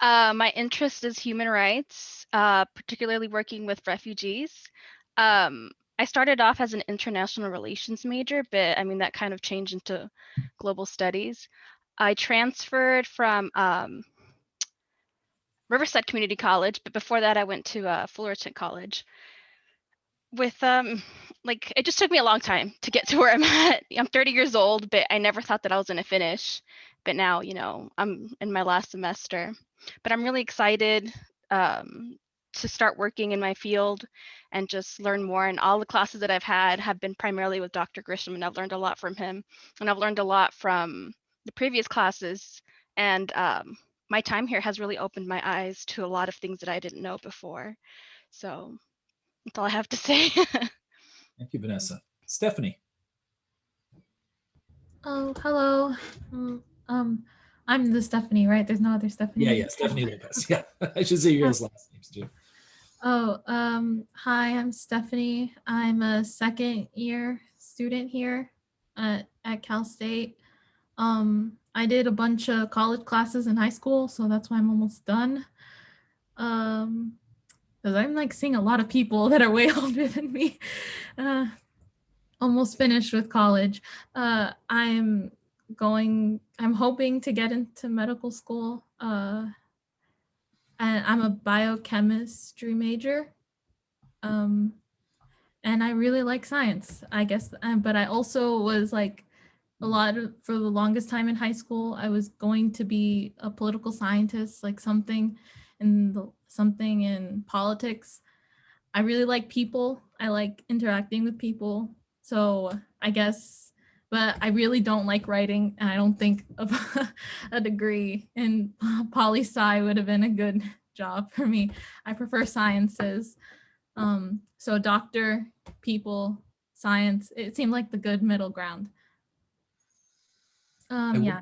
Speaker 6: My interest is human rights, particularly working with refugees. I started off as an international relations major, but I mean, that kind of changed into global studies. I transferred from Riverside Community College, but before that I went to Fullerton College. With like, it just took me a long time to get to where I'm at. I'm 30 years old, but I never thought that I was gonna finish. But now, you know, I'm in my last semester. But I'm really excited to start working in my field and just learn more. And all the classes that I've had have been primarily with Dr. Grisham, and I've learned a lot from him. And I've learned a lot from the previous classes. And my time here has really opened my eyes to a lot of things that I didn't know before. So that's all I have to say.
Speaker 2: Thank you, Vanessa. Stephanie.
Speaker 4: Oh, hello. I'm the Stephanie, right? There's no other Stephanie.
Speaker 2: Yeah, Stephanie Lopez. Yeah, I should say your last names too.
Speaker 4: Oh, hi, I'm Stephanie. I'm a 2nd year student here at Cal State. I did a bunch of college classes in high school, so that's why I'm almost done. Because I'm like seeing a lot of people that are way older than me. Almost finished with college. I'm hoping to get into medical school. And I'm a biochemistry major. and I really like science, I guess. But I also was like for the longest time in high school, I was going to be a political scientist, like something in politics. I really like people. I like interacting with people. So I guess, but I really don't like writing, and I don't think of a degree in poli sci would have been a good job for me. I prefer sciences. So doctor, people, science. It seemed like the good middle ground. Yeah.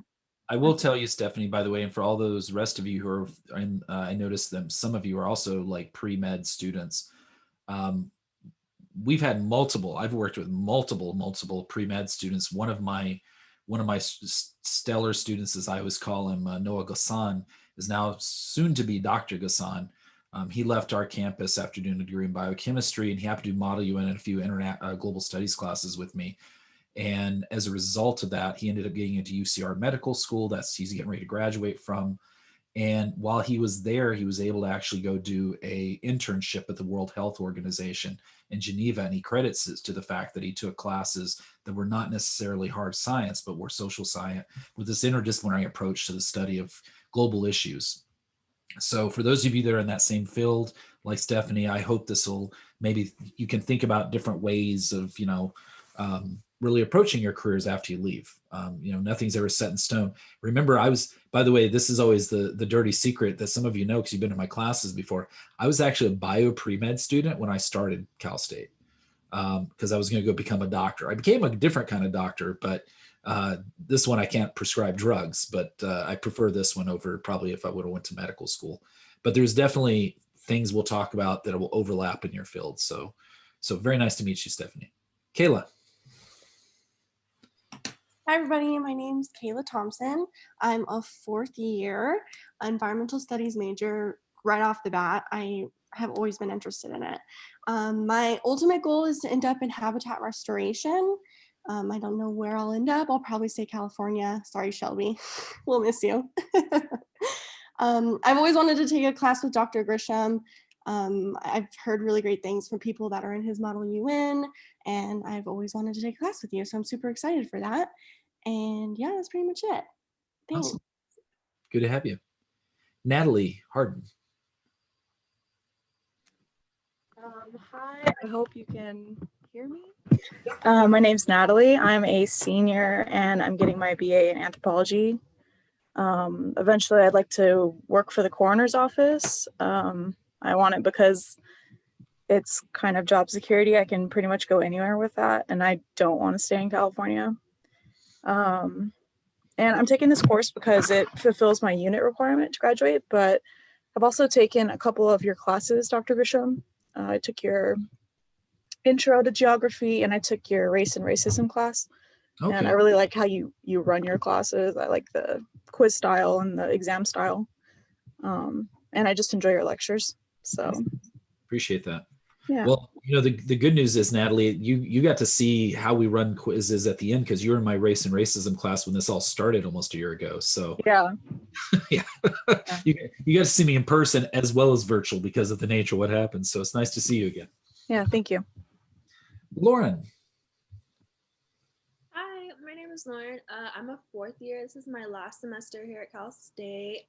Speaker 2: I will tell you, Stephanie, by the way, and for all those rest of you who are, and I noticed that some of you are also like pre-med students. We've had I've worked with multiple pre-med students. One of my stellar students, as I always call him, Noah Gassan, is now soon to be Dr. Gassan. He left our campus after doing a degree in biochemistry, and he happened to do Model UN and a few global studies classes with me. And as a result of that, he ended up getting into UCR Medical School. He's getting ready to graduate from. And while he was there, he was able to actually go do a internship at the World Health Organization in Geneva. And he credits it to the fact that he took classes that were not necessarily hard science, but were social science, with this interdisciplinary approach to the study of global issues. So for those of you that are in that same field, like Stephanie, I hope this will, maybe you can think about different ways of, really approaching your careers after you leave. Nothing's ever set in stone. Remember, by the way, this is always the dirty secret that some of you know, because you've been in my classes before. I was actually a bio pre-med student when I started Cal State, because I was going to go become a doctor. I became a different kind of doctor, but this one I can't prescribe drugs, but I prefer this one over probably if I would have went to medical school. But there's definitely things we'll talk about that will overlap in your field. So very nice to meet you, Stephanie. Kayla.
Speaker 7: Hi, everybody. My name's Kayla Thompson. I'm a fourth year environmental studies major right off the bat. I have always been interested in it. My ultimate goal is to end up in habitat restoration. I don't know where I'll end up. I'll probably say California. Sorry, Shelby. We'll miss you. I've always wanted to take a class with Dr. Grisham. I've heard really great things from people that are in his Model UN, and I've always wanted to take a class with you. So I'm super excited for that. And yeah, that's pretty much it. Thanks.
Speaker 2: Awesome. Good to have you. Natalie Harden.
Speaker 8: Hi, I hope you can hear me. My name's Natalie. I'm a senior and I'm getting my BA in anthropology. Eventually, I'd like to work for the coroner's office. I want it because it's kind of job security. I can pretty much go anywhere with that, and I don't want to stay in California. And I'm taking this course because it fulfills my unit requirement to graduate, but I've also taken a couple of your classes, Dr. Grisham. I took your intro to geography and I took your race and racism class. Okay. And I really like how you run your classes. I like the quiz style and the exam style. And I just enjoy your lectures. So
Speaker 2: appreciate that.
Speaker 8: Yeah.
Speaker 2: Well, the good news is, Natalie, you got to see how we run quizzes at the end, because you were in my race and racism class when this all started almost a year ago. So
Speaker 8: yeah.
Speaker 2: Yeah. You got to see me in person as well as virtual because of the nature of what happens. So it's nice to see you again.
Speaker 8: Yeah, thank you.
Speaker 2: Lauren.
Speaker 3: Hi, my name is Lauren. I'm a fourth year. This is my last semester here at Cal State.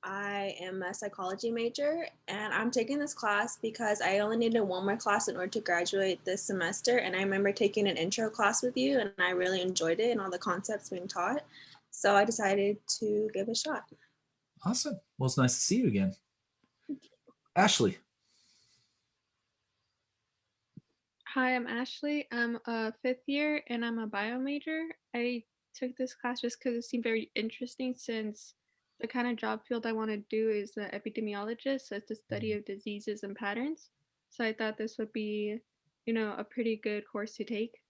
Speaker 3: I am a psychology major, and I'm taking this class because I only needed one more class in order to graduate this semester. And I remember taking an intro class with you, and I really enjoyed it and all the concepts being taught. So I decided to give it a shot.
Speaker 2: Awesome. Well, it's nice to see you again. Ashley.
Speaker 9: Hi, I'm Ashley. I'm a fifth year and I'm a bio major. I took this class just because it seemed very interesting, since the kind of job field I want to do is an epidemiologist, so it's the study of diseases and patterns. So I thought this would be, a pretty good course to take.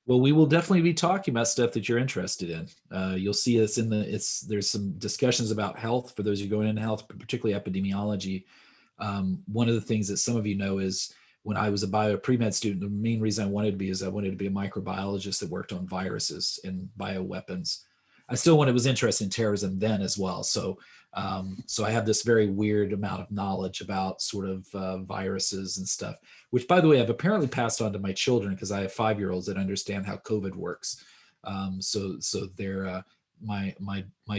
Speaker 2: Well, we will definitely be talking about stuff that you're interested in. You'll see us there's some discussions about health for those who are going into health, but particularly epidemiology. One of the things that some of you know is when I was a pre-med student, the main reason I wanted to be a microbiologist that worked on viruses and bioweapons. I still was interested in terrorism then as well. So so I have this very weird amount of knowledge about sort of viruses and stuff, which, by the way, I've apparently passed on to my children because I have 5-year-olds that understand how COVID works. So they're my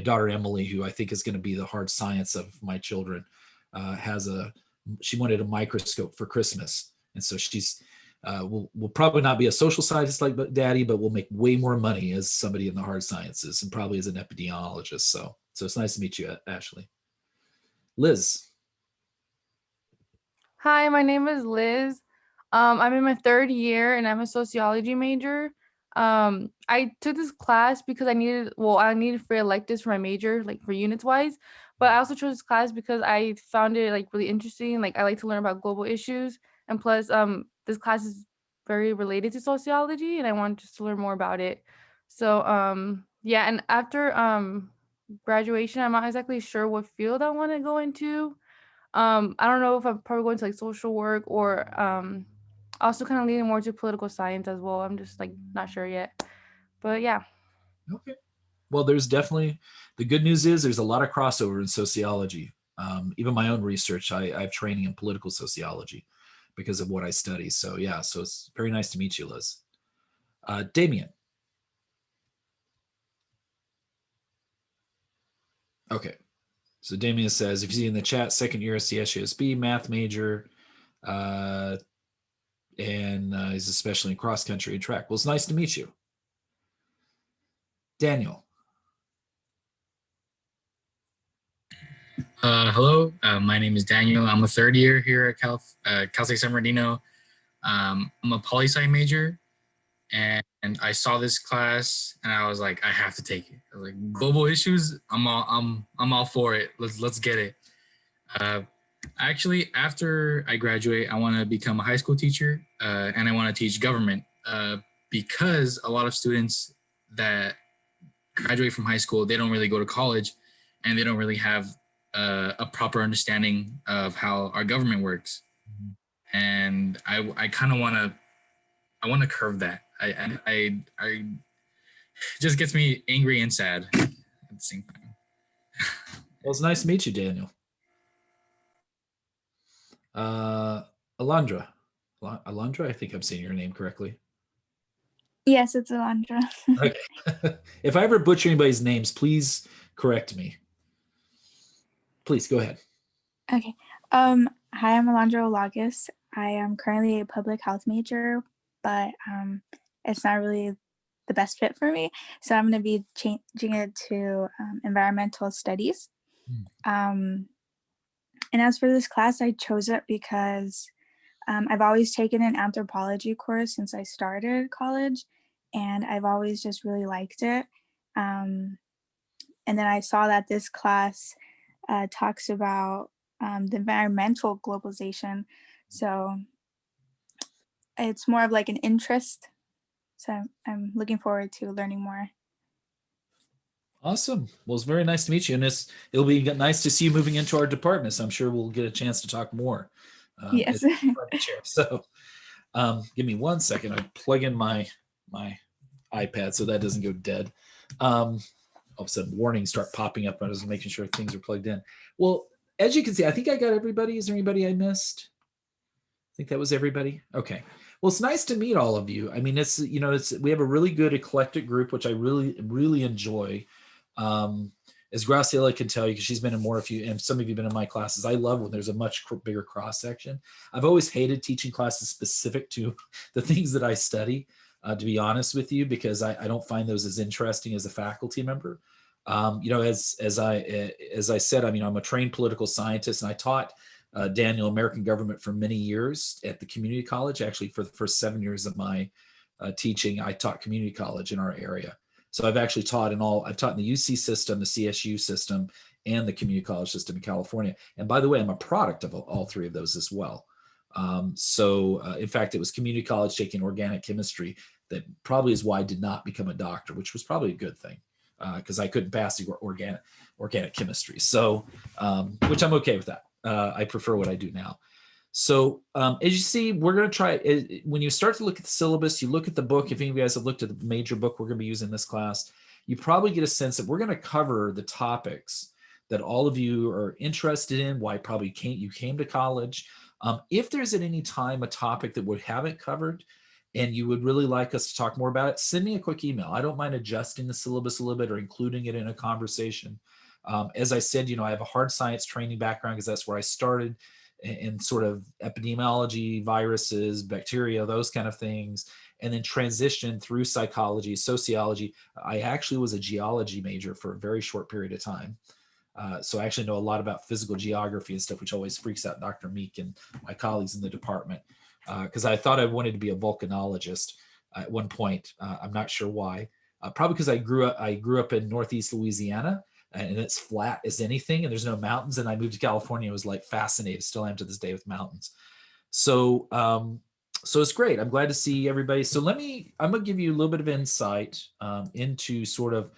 Speaker 2: daughter Emily, who I think is going to be the hard science of my children, she wanted a microscope for Christmas, and so she's will probably not be a social scientist like Daddy, but will make way more money as somebody in the hard sciences and probably as an epidemiologist. So it's nice to meet you, Ashley. Liz.
Speaker 10: Hi, my name is Liz. I'm in my 3rd year and I'm a sociology major. I took this class because I needed free electives for my major, like for units wise. But I also chose this class because I found it like really interesting. Like I like to learn about global issues, and plus, this class is very related to sociology, and I wanted just to learn more about it. So, yeah, and after graduation, I'm not exactly sure what field I want to go into. I don't know if I'm probably going to like social work or also kind of leaning more to political science as well. I'm just like not sure yet. But yeah.
Speaker 2: Okay. Well, there's definitely, the good news is there's a lot of crossover in sociology. Even my own research, I have training in political sociology because of what I study. So yeah, so it's very nice to meet you, Liz. Damien. Okay. So Damien says, if you see in the chat, 2nd year CSUSB, math major, and he's especially in cross country and track. Well, it's nice to meet you. Daniel.
Speaker 11: Hello, my name is Daniel. I'm a 3rd year here at Cal State San Bernardino. I'm a poli-sci major, and I saw this class and I was like, I have to take it. I was like, global issues, I'm all for it. Let's get it. Actually, after I graduate, I want to become a high school teacher, and I want to teach government, because a lot of students that graduate from high school, they don't really go to college, and they don't really have a proper understanding of how our government works. And I kind of want to curve that. I it just gets me angry and sad at the same time.
Speaker 2: Well, it's nice to meet you, Daniel. Alondra. Alondra, I think I'm saying your name correctly.
Speaker 12: Yes, it's Alondra.
Speaker 2: Okay. If I ever butcher anybody's names, please correct me. Please go ahead.
Speaker 12: Okay. Hi, I'm Alondra Olagus. I am currently a public health major, but it's not really the best fit for me. So I'm going to be changing it to environmental studies. And as for this class, I chose it because I've always taken an anthropology course since I started college, and I've always just really liked it. And then I saw that this class talks about the environmental globalization. So it's more of like an interest. So I'm looking forward to learning more.
Speaker 2: Awesome. Well, it's very nice to meet you. And it'll be nice to see you moving into our department. So I'm sure we'll get a chance to talk more.
Speaker 12: Yes.
Speaker 2: So give me 1 second. I plug in my iPad so that doesn't go dead. All of a sudden warnings start popping up. I was making sure things are plugged in. Well, as you can see, I think I got everybody. Is there anybody I missed? I think that was everybody. Okay. Well, it's nice to meet all of you. I mean, we have a really good eclectic group, which I really enjoy. As Graciela can tell you, because she's been in more of you, and some of you have been in my classes, I love when there's a much bigger cross section. I've always hated teaching classes specific to the things that I study, to be honest with you, because I don't find those as interesting as a faculty member. As I said, I mean, I'm a trained political scientist, and I taught Daniel American government for many years at the community college. Actually, for the first 7 years of my teaching, I taught community college in our area. So I've actually taught I've taught in the UC system, the CSU system, and the community college system in California. And by the way, I'm a product of all three of those as well. In fact, it was community college taking organic chemistry that probably is why I did not become a doctor, which was probably a good thing, because I couldn't pass the organic chemistry. So, which I'm okay with that. I prefer what I do now. So as you see, we're going to try, when you start to look at the syllabus, you look at the book. If any of you guys have looked at the major book we're going to be using in this class, you probably get a sense that we're going to cover the topics that all of you are interested in, why probably you came to college. If there's at any time a topic that we haven't covered and you would really like us to talk more about it, send me a quick email. I don't mind adjusting the syllabus a little bit or including it in a conversation. As I said, I have a hard science training background because that's where I started, in sort of epidemiology, viruses, bacteria, those kind of things, and then transitioned through psychology, sociology. I actually was a geology major for a very short period of time. So I actually know a lot about physical geography and stuff, which always freaks out Dr. Meek and my colleagues in the department, because I thought I wanted to be a volcanologist at one point. I'm not sure why. Probably because I grew up in Northeast Louisiana, and it's flat as anything, and there's no mountains. And I moved to California. I was like fascinated, still am to this day, with mountains. So so it's great. I'm glad to see everybody. So I'm gonna give you a little bit of insight into sort of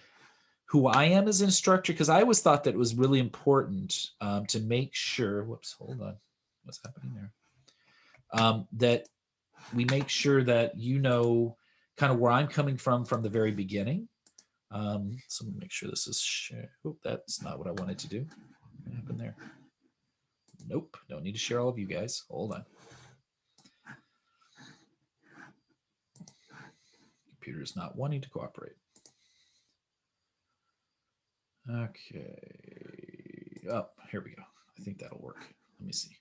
Speaker 2: who I am as an instructor, because I always thought that it was really important to make sure, whoops, hold on, what's happening there? That we make sure that kind of where I'm coming from the very beginning. So let me make sure this is shared. Oh, that's not what I wanted to do. What happened there? Nope, don't need to share all of you guys. Hold on. Computer is not wanting to cooperate. Okay. Oh, here we go. I think that'll work. Let me see.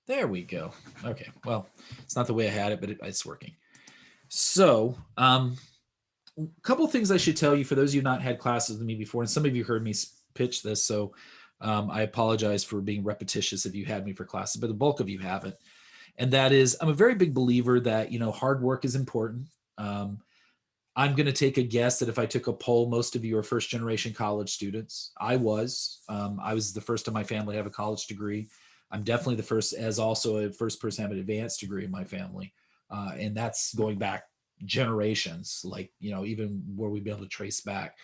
Speaker 2: There we go. Okay. Well, it's not the way I had it, but it's working. So, a couple of things I should tell you for those of you who not had classes with me before, and some of you heard me pitch this, so I apologize for being repetitious if you had me for classes, but the bulk of you haven't. And that is, I'm a very big believer that, hard work is important. I'm going to take a guess that if I took a poll, most of you are first generation college students. I was the first in my family to have a college degree. I'm definitely the first, as also a first person to have an advanced degree in my family. And that's going back generations, like, even where we've been able to trace back.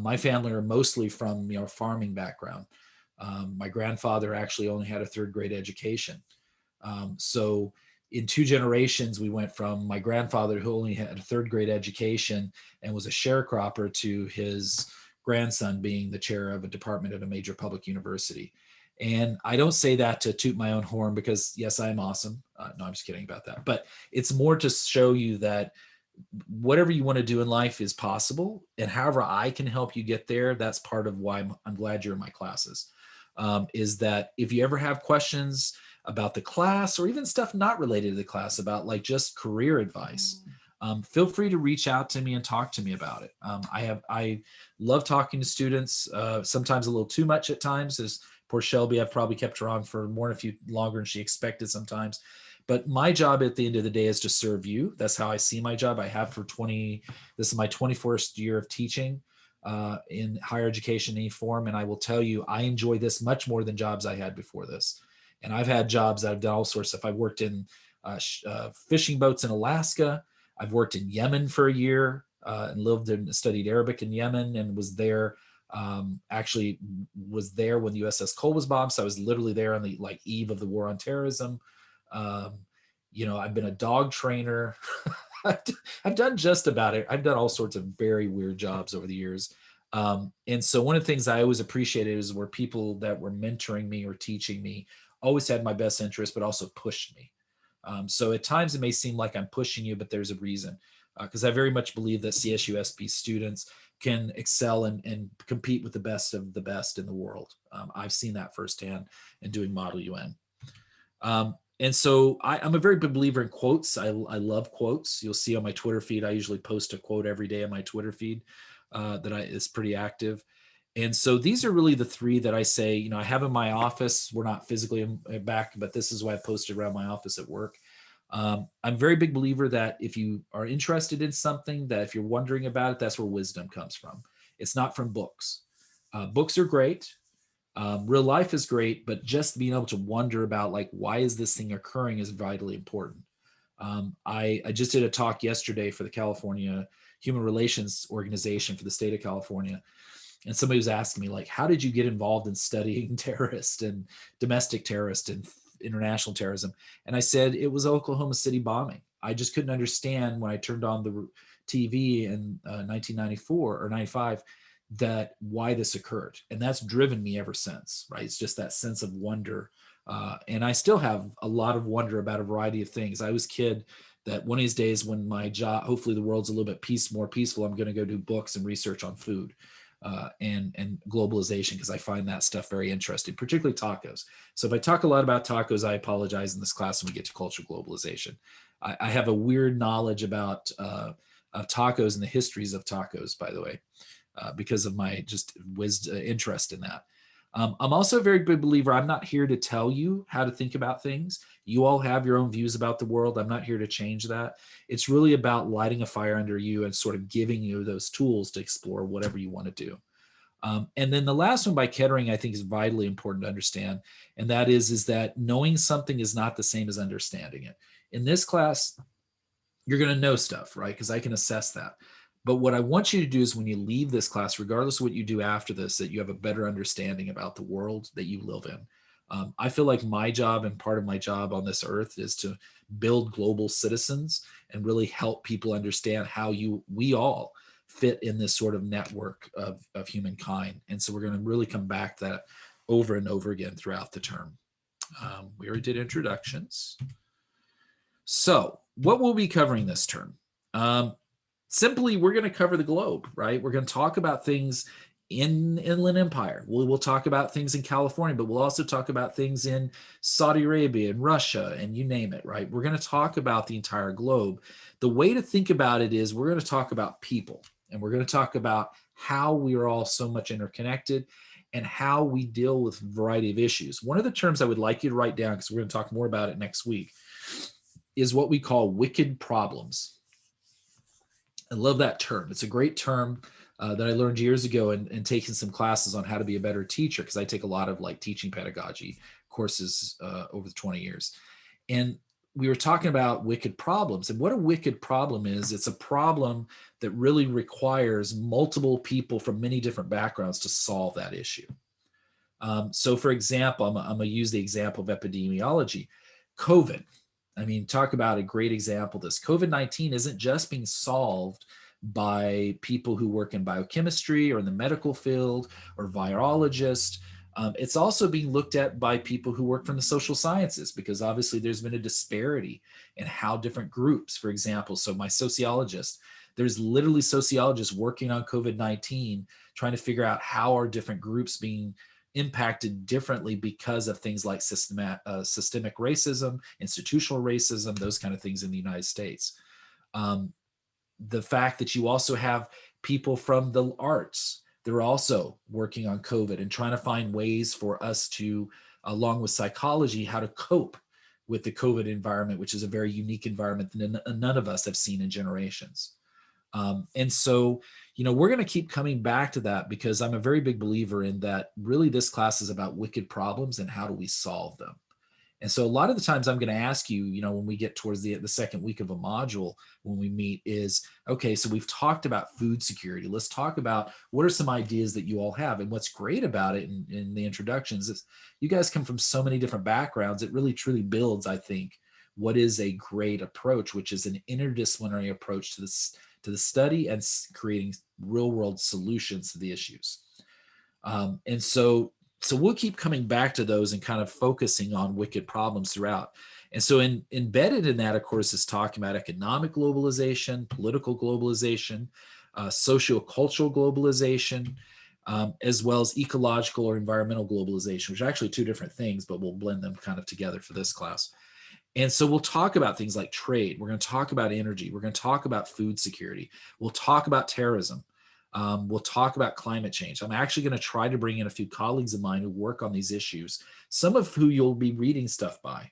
Speaker 2: My family are mostly from, farming background. My grandfather actually only had a third grade education. So in 2 generations, we went from my grandfather, who only had a third grade education and was a sharecropper, to his grandson being the chair of a department at a major public university. And I don't say that to toot my own horn, because yes, I am awesome. No, I'm just kidding about that. But it's more to show you that whatever you want to do in life is possible. And however I can help you get there, that's part of why I'm glad you're in my classes. Is that if you ever have questions about the class, or even stuff not related to the class, about like just career advice, feel free to reach out to me and talk to me about it. I love talking to students, sometimes a little too much at times. As poor Shelby, I've probably kept her on for longer than she expected sometimes. But my job at the end of the day is to serve you. That's how I see my job. I have this is my 21st year of teaching in higher education in any form. And I will tell you, I enjoy this much more than jobs I had before this. And I've had jobs that I've done all sorts of stuff. I've worked in fishing boats in Alaska. I've worked in Yemen for a year and lived and studied Arabic in Yemen, and was there, actually was there when the USS Cole was bombed. So I was literally there on the eve of the war on terrorism. I've been a dog trainer. I've done just about it. I've done all sorts of very weird jobs over the years. And so one of the things I always appreciated is where people that were mentoring me or teaching me always had my best interest, but also pushed me. So at times it may seem like I'm pushing you, but there's a reason, because I very much believe that CSUSB students can excel and compete with the best of the best in the world. I've seen that firsthand in doing Model UN. And so I'm a very big believer in quotes. I love quotes. You'll see on my Twitter feed, I usually post a quote every day on my Twitter feed that is pretty active. And so these are really the 3 that I say, I have in my office. We're not physically back, but this is what I posted around my office at work. I'm a very big believer that if you are interested in something, that if you're wondering about it, that's where wisdom comes from. It's not from books. Books are great. Real life is great, but just being able to wonder about why is this thing occurring is vitally important. I just did a talk yesterday for the California Human Relations Organization for the state of California. And somebody was asking me, how did you get involved in studying terrorist and domestic terrorist and international terrorism? And I said, it was Oklahoma City bombing. I just couldn't understand when I turned on the TV in 1994 or 95 that why this occurred. And that's driven me ever since, right? It's just that sense of wonder. And I still have a lot of wonder about a variety of things. I was a kid that one of these days when my job, hopefully the world's a little bit more peaceful, I'm going to go do books and research on food and globalization, because I find that stuff very interesting, particularly tacos. So if I talk a lot about tacos, I apologize in this class when we get to cultural globalization. I have a weird knowledge about tacos and the histories of tacos, by the way, because of my just interest in that. I'm also a very big believer. I'm not here to tell you how to think about things. You all have your own views about the world. I'm not here to change that. It's really about lighting a fire under you and sort of giving you those tools to explore whatever you want to do. And then the last one by Kettering, I think, is vitally important to understand. And that is that knowing something is not the same as understanding it. In this class, you're going to know stuff, right? Because I can assess that. But what I want you to do is when you leave this class, regardless of what you do after this, that you have a better understanding about the world that you live in. I feel like my job and part of my job on this earth is to build global citizens and really help people understand how we all fit in this sort of network of humankind. And so we're going to really come back to that over and over again throughout the term. We already did introductions. So what we'll be covering this term? Simply, we're going to cover the globe, right? We're going to talk about things in Inland Empire. We'll talk about things in California, but we'll also talk about things in Saudi Arabia and Russia and you name it, right? We're going to talk about the entire globe. The way to think about it is we're going to talk about people, and we're going to talk about how we are all so much interconnected and how we deal with a variety of issues. One of the terms I would like you to write down, because we're going to talk more about it next week, is what we call wicked problems. I love that term. It's a great term that I learned years ago and taking some classes on how to be a better teacher, because I take a lot of like teaching pedagogy courses over the 20 years. And we were talking about wicked problems. And what a wicked problem is, it's a problem that really requires multiple people from many different backgrounds to solve that issue. So for example, I'm going to use the example of epidemiology. COVID. I mean, talk about a great example of this. COVID-19 isn't just being solved by people who work in biochemistry or in the medical field or virologists. It's also being looked at by people who work from the social sciences, because obviously there's been a disparity in how different groups, for example, so my sociologist, there's literally sociologists working on COVID-19, trying to figure out how are different groups being impacted differently because of things like systemic racism, institutional racism, those kind of things in the United States. The fact that you also have people from the arts, they're also working on COVID and trying to find ways for us to, along with psychology, how to cope with the COVID environment, which is a very unique environment that none of us have seen in generations. And so, we're going to keep coming back to that, because I'm a very big believer in that really this class is about wicked problems and how do we solve them. And so a lot of the times I'm going to ask you, when we get towards the second week of a module, when we meet is, okay, so we've talked about food security. Let's talk about what are some ideas that you all have. And what's great about it in the introductions is you guys come from so many different backgrounds. It really truly builds, I think, what is a great approach, which is an interdisciplinary approach to the study and creating real world solutions to the issues. And so we'll keep coming back to those and kind of focusing on wicked problems throughout. And so embedded in that, of course, is talking about economic globalization, political globalization, socio-cultural globalization, as well as ecological or environmental globalization, which are actually two different things, but we'll blend them kind of together for this class. And so we'll talk about things like trade. We're going to talk about energy. We're going to talk about food security. We'll talk about terrorism. We'll talk about climate change. I'm actually going to try to bring in a few colleagues of mine who work on these issues, some of who you'll be reading stuff by,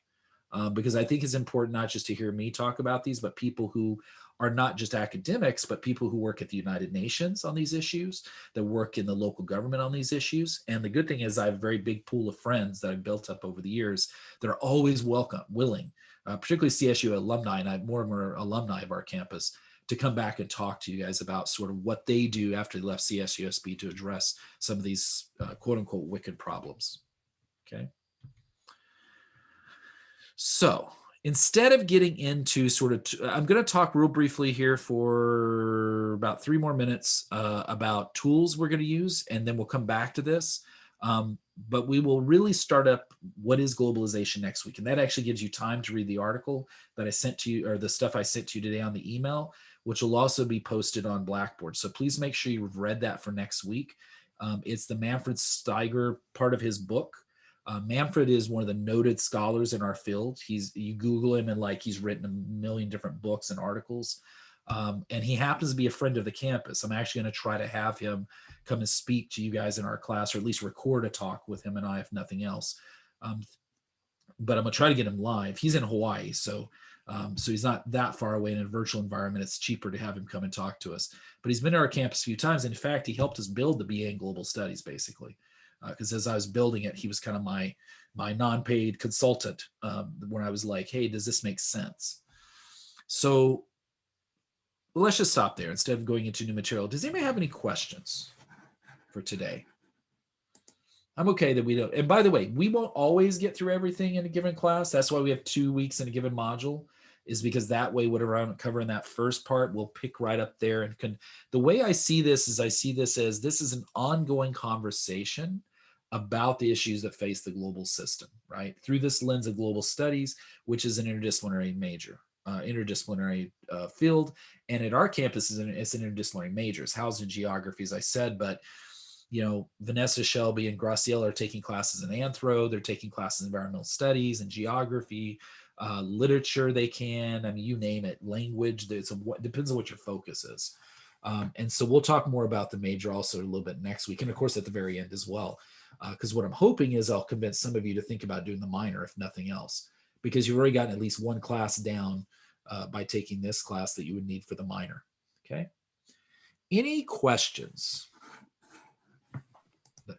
Speaker 2: because I think it's important not just to hear me talk about these, but people who are not just academics, but people who work at the United Nations on these issues, that work in the local government on these issues. And the good thing is I have a very big pool of friends that I've built up over the years that are always willing, particularly CSU alumni, and I have more and more alumni of our campus, to come back and talk to you guys about sort of what they do after they left CSUSB to address some of these quote unquote wicked problems. Okay. So instead of getting into sort of, I'm going to talk real briefly here for about 3 more minutes about tools we're going to use, and then we'll come back to this. But we will really start up what is globalization next week. And that actually gives you time to read the article that I sent to you, or the stuff I sent to you today on the email, which will also be posted on Blackboard. So please make sure you've read that for next week. It's the Manfred Steiger part of his book. Manfred is one of the noted scholars in our field. You Google him and like he's written a million different books and articles. And he happens to be a friend of the campus. I'm actually going to try to have him come and speak to you guys in our class, or at least record a talk with him and I, if nothing else. But I'm going to try to get him live. He's in Hawaii, so he's not that far away in a virtual environment. It's cheaper to have him come and talk to us. But he's been to our campus a few times. In fact, he helped us build the BA in Global Studies, basically. Because as I was building it, he was kind of my non-paid consultant when I was like, hey, does this make sense? So let's just stop there instead of going into new material. Does anybody have any questions for today? I'm okay that we don't. And by the way, we won't always get through everything in a given class. That's why we have 2 weeks in a given module, is because that way, whatever I'm covering that first part, we'll pick right up there. And the way I see this is I see this as this is an ongoing conversation about the issues that face the global system, right? Through this lens of global studies, which is an interdisciplinary major, interdisciplinary field. And at our campus, it's an interdisciplinary major. It's housed in geography, as I said, but you know, Vanessa, Shelby, and Graciela are taking classes in anthro. They're taking classes in environmental studies and geography, literature. They can, I mean, you name it, language. It depends on what your focus is. And so we'll talk more about the major also a little bit next week. And of course, at the very end as well. Because what I'm hoping is I'll convince some of you to think about doing the minor, if nothing else, because you've already gotten at least one class down by taking this class that you would need for the minor. Okay. Any questions?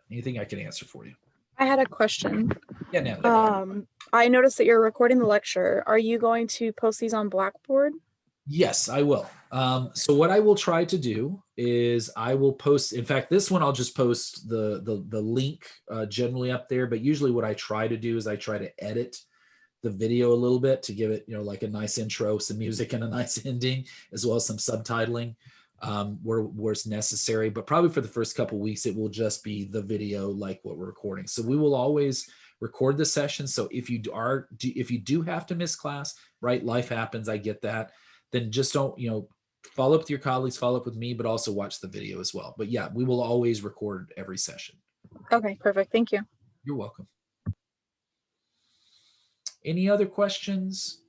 Speaker 2: Anything I can answer for you?
Speaker 8: I had a question.
Speaker 2: Yeah, Natalie.
Speaker 8: I noticed that you're recording the lecture. Are you going to post these on Blackboard?
Speaker 2: Yes, I will. So what I will try to do is I will post, in fact, this one I'll just post the link generally up there, but usually what I try to do is I try to edit the video a little bit to give it, you know, like a nice intro, some music and a nice ending, as well as some subtitling where it's necessary. But probably for the first couple of weeks, it will just be the video like what we're recording. So we will always record the session. So if you do have to miss class, right, life happens, I get that. Then just don't, you know, follow up with your colleagues, follow up with me, but also watch the video as well. But yeah, we will always record every session.
Speaker 8: Okay, perfect. Thank you.
Speaker 2: You're welcome. Any other questions?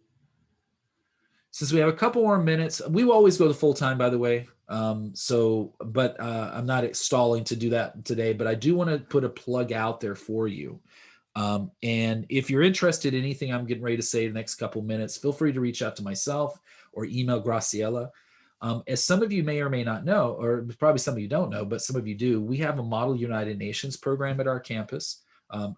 Speaker 2: Since we have a couple more minutes, we will always go the full time, by the way. I'm not stalling to do that today, but I do want to put a plug out there for you. And if you're interested in anything I'm getting ready to say in the next couple minutes, feel free to reach out to myself or email Graciela. As some of you may or may not know, or probably some of you don't know, but some of you do, we have a Model United Nations program at our campus.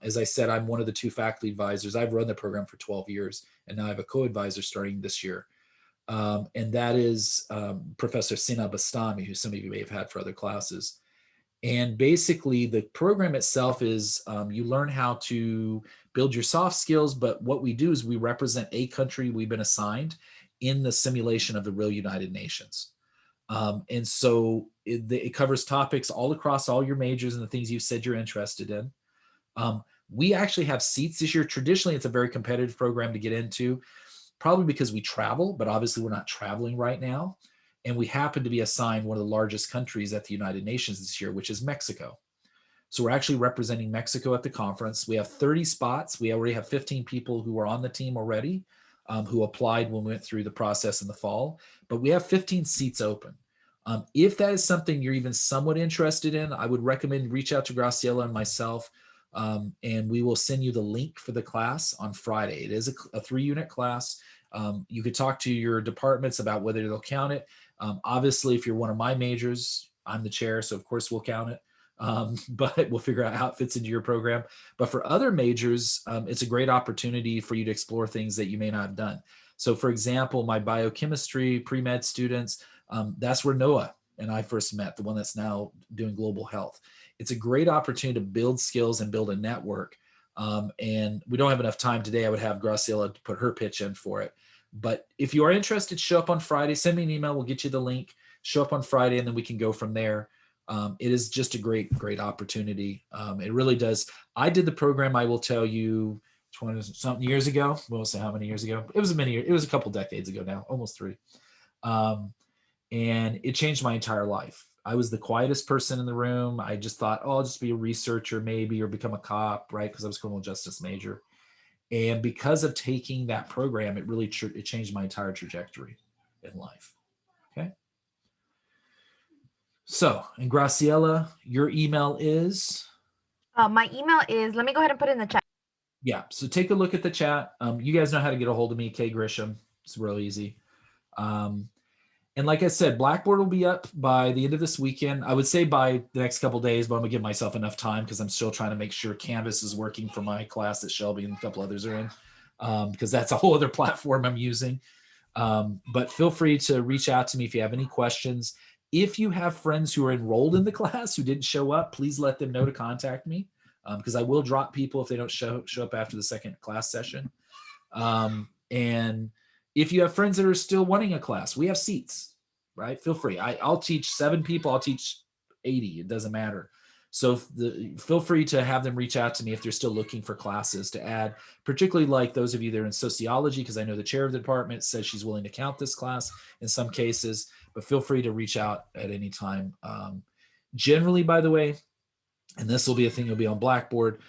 Speaker 2: As I said, I'm one of the 2 faculty advisors. I've run the program for 12 years, and now I have a co-advisor starting this year. And that is Professor Sina Bastami, who some of you may have had for other classes. And basically, the program itself is you learn how to build your soft skills, but what we do is we represent a country we've been assigned in the simulation of the real United Nations. And so it covers topics all across all your majors and the things you said you're interested in. We actually have seats this year. Traditionally, it's a very competitive program to get into, probably because we travel, but obviously we're not traveling right now. And we happen to be assigned one of the largest countries at the United Nations this year, which is Mexico. So we're actually representing Mexico at the conference. We have 30 spots. We already have 15 people who are on the team already, who applied when we went through the process in the fall. But we have 15 seats open. If that is something you're even somewhat interested in, I would recommend reach out to Graciela and myself, and we will send you the link for the class on Friday. It is a 3-unit class. You could talk to your departments about whether they'll count it. Obviously, if you're one of my majors, I'm the chair, so of course we'll count it. But we'll figure out how it fits into your program. But for other majors, it's a great opportunity for you to explore things that you may not have done. So for example, my biochemistry pre-med students, that's where Noah and I first met, the one that's now doing global health. It's a great opportunity to build skills and build a network And we don't have enough time today. I would have Graciela to put her pitch in for it. But if you are interested, show up on Friday, send me an email. We'll get you the link, show up on Friday, and then we can go from there. It is just a great opportunity. It really does. I did the program, I will tell you, 20 something years ago. We won't say how many years ago. It was a couple decades ago now, almost 3. And it changed my entire life. I was the quietest person in the room. I just thought, oh, I'll just be a researcher maybe, or become a cop, right? Because I was a criminal justice major. And because of taking that program, it really it changed my entire trajectory in life. Okay. So, and Graciela, your email is?
Speaker 5: My email is, let me go ahead and put it in the chat.
Speaker 2: Yeah, so take a look at the chat. You guys know how to get a hold of me, Kay Grisham. It's real easy. And like I said, Blackboard will be up by the end of this weekend. I would say by the next couple of days, but I'm gonna give myself enough time because I'm still trying to make sure Canvas is working for my class that Shelby and a couple others are in, because that's a whole other platform I'm using. But feel free to reach out to me if you have any questions. If you have friends who are enrolled in the class who didn't show up, please let them know to contact me, because I will drop people if they don't show up after the second class session. And if you have friends that are still wanting a class, we have seats, right? Feel free. I'll teach 7 people. I'll teach 80. It doesn't matter. So feel free to have them reach out to me if they're still looking for classes to add, particularly like those of you that are in sociology, because I know the chair of the department says she's willing to count this class in some cases, but feel free to reach out at any time. Generally, by the way, and this will be a thing that'll be on Blackboard,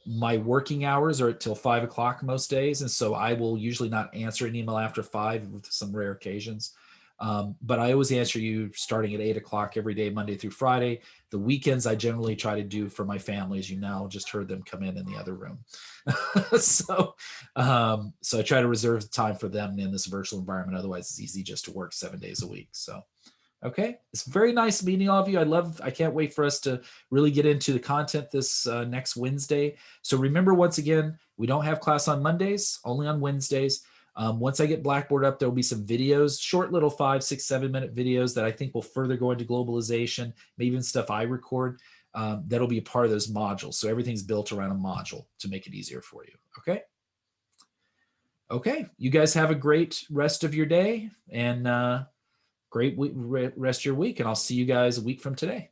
Speaker 2: my working hours are till 5 o'clock most days. And so I will usually not answer an email after 5 with some rare occasions. But I always answer you starting at 8 o'clock every day, Monday through Friday. The weekends I generally try to do for my family, as you now just heard them come in the other room. So I try to reserve the time for them in this virtual environment. Otherwise it's easy just to work 7 days a week. So okay, it's very nice meeting all of you. I can't wait for us to really get into the content this next Wednesday. So remember, once again, we don't have class on Mondays, only on Wednesdays. Once I get Blackboard up, there will be some videos, short little 5, 6, 7-minute videos that I think will further go into globalization, maybe even stuff I record. That'll be a part of those modules. So everything's built around a module to make it easier for you. Okay. Okay. You guys have a great rest of your day and great rest of your week. And I'll see you guys a week from today.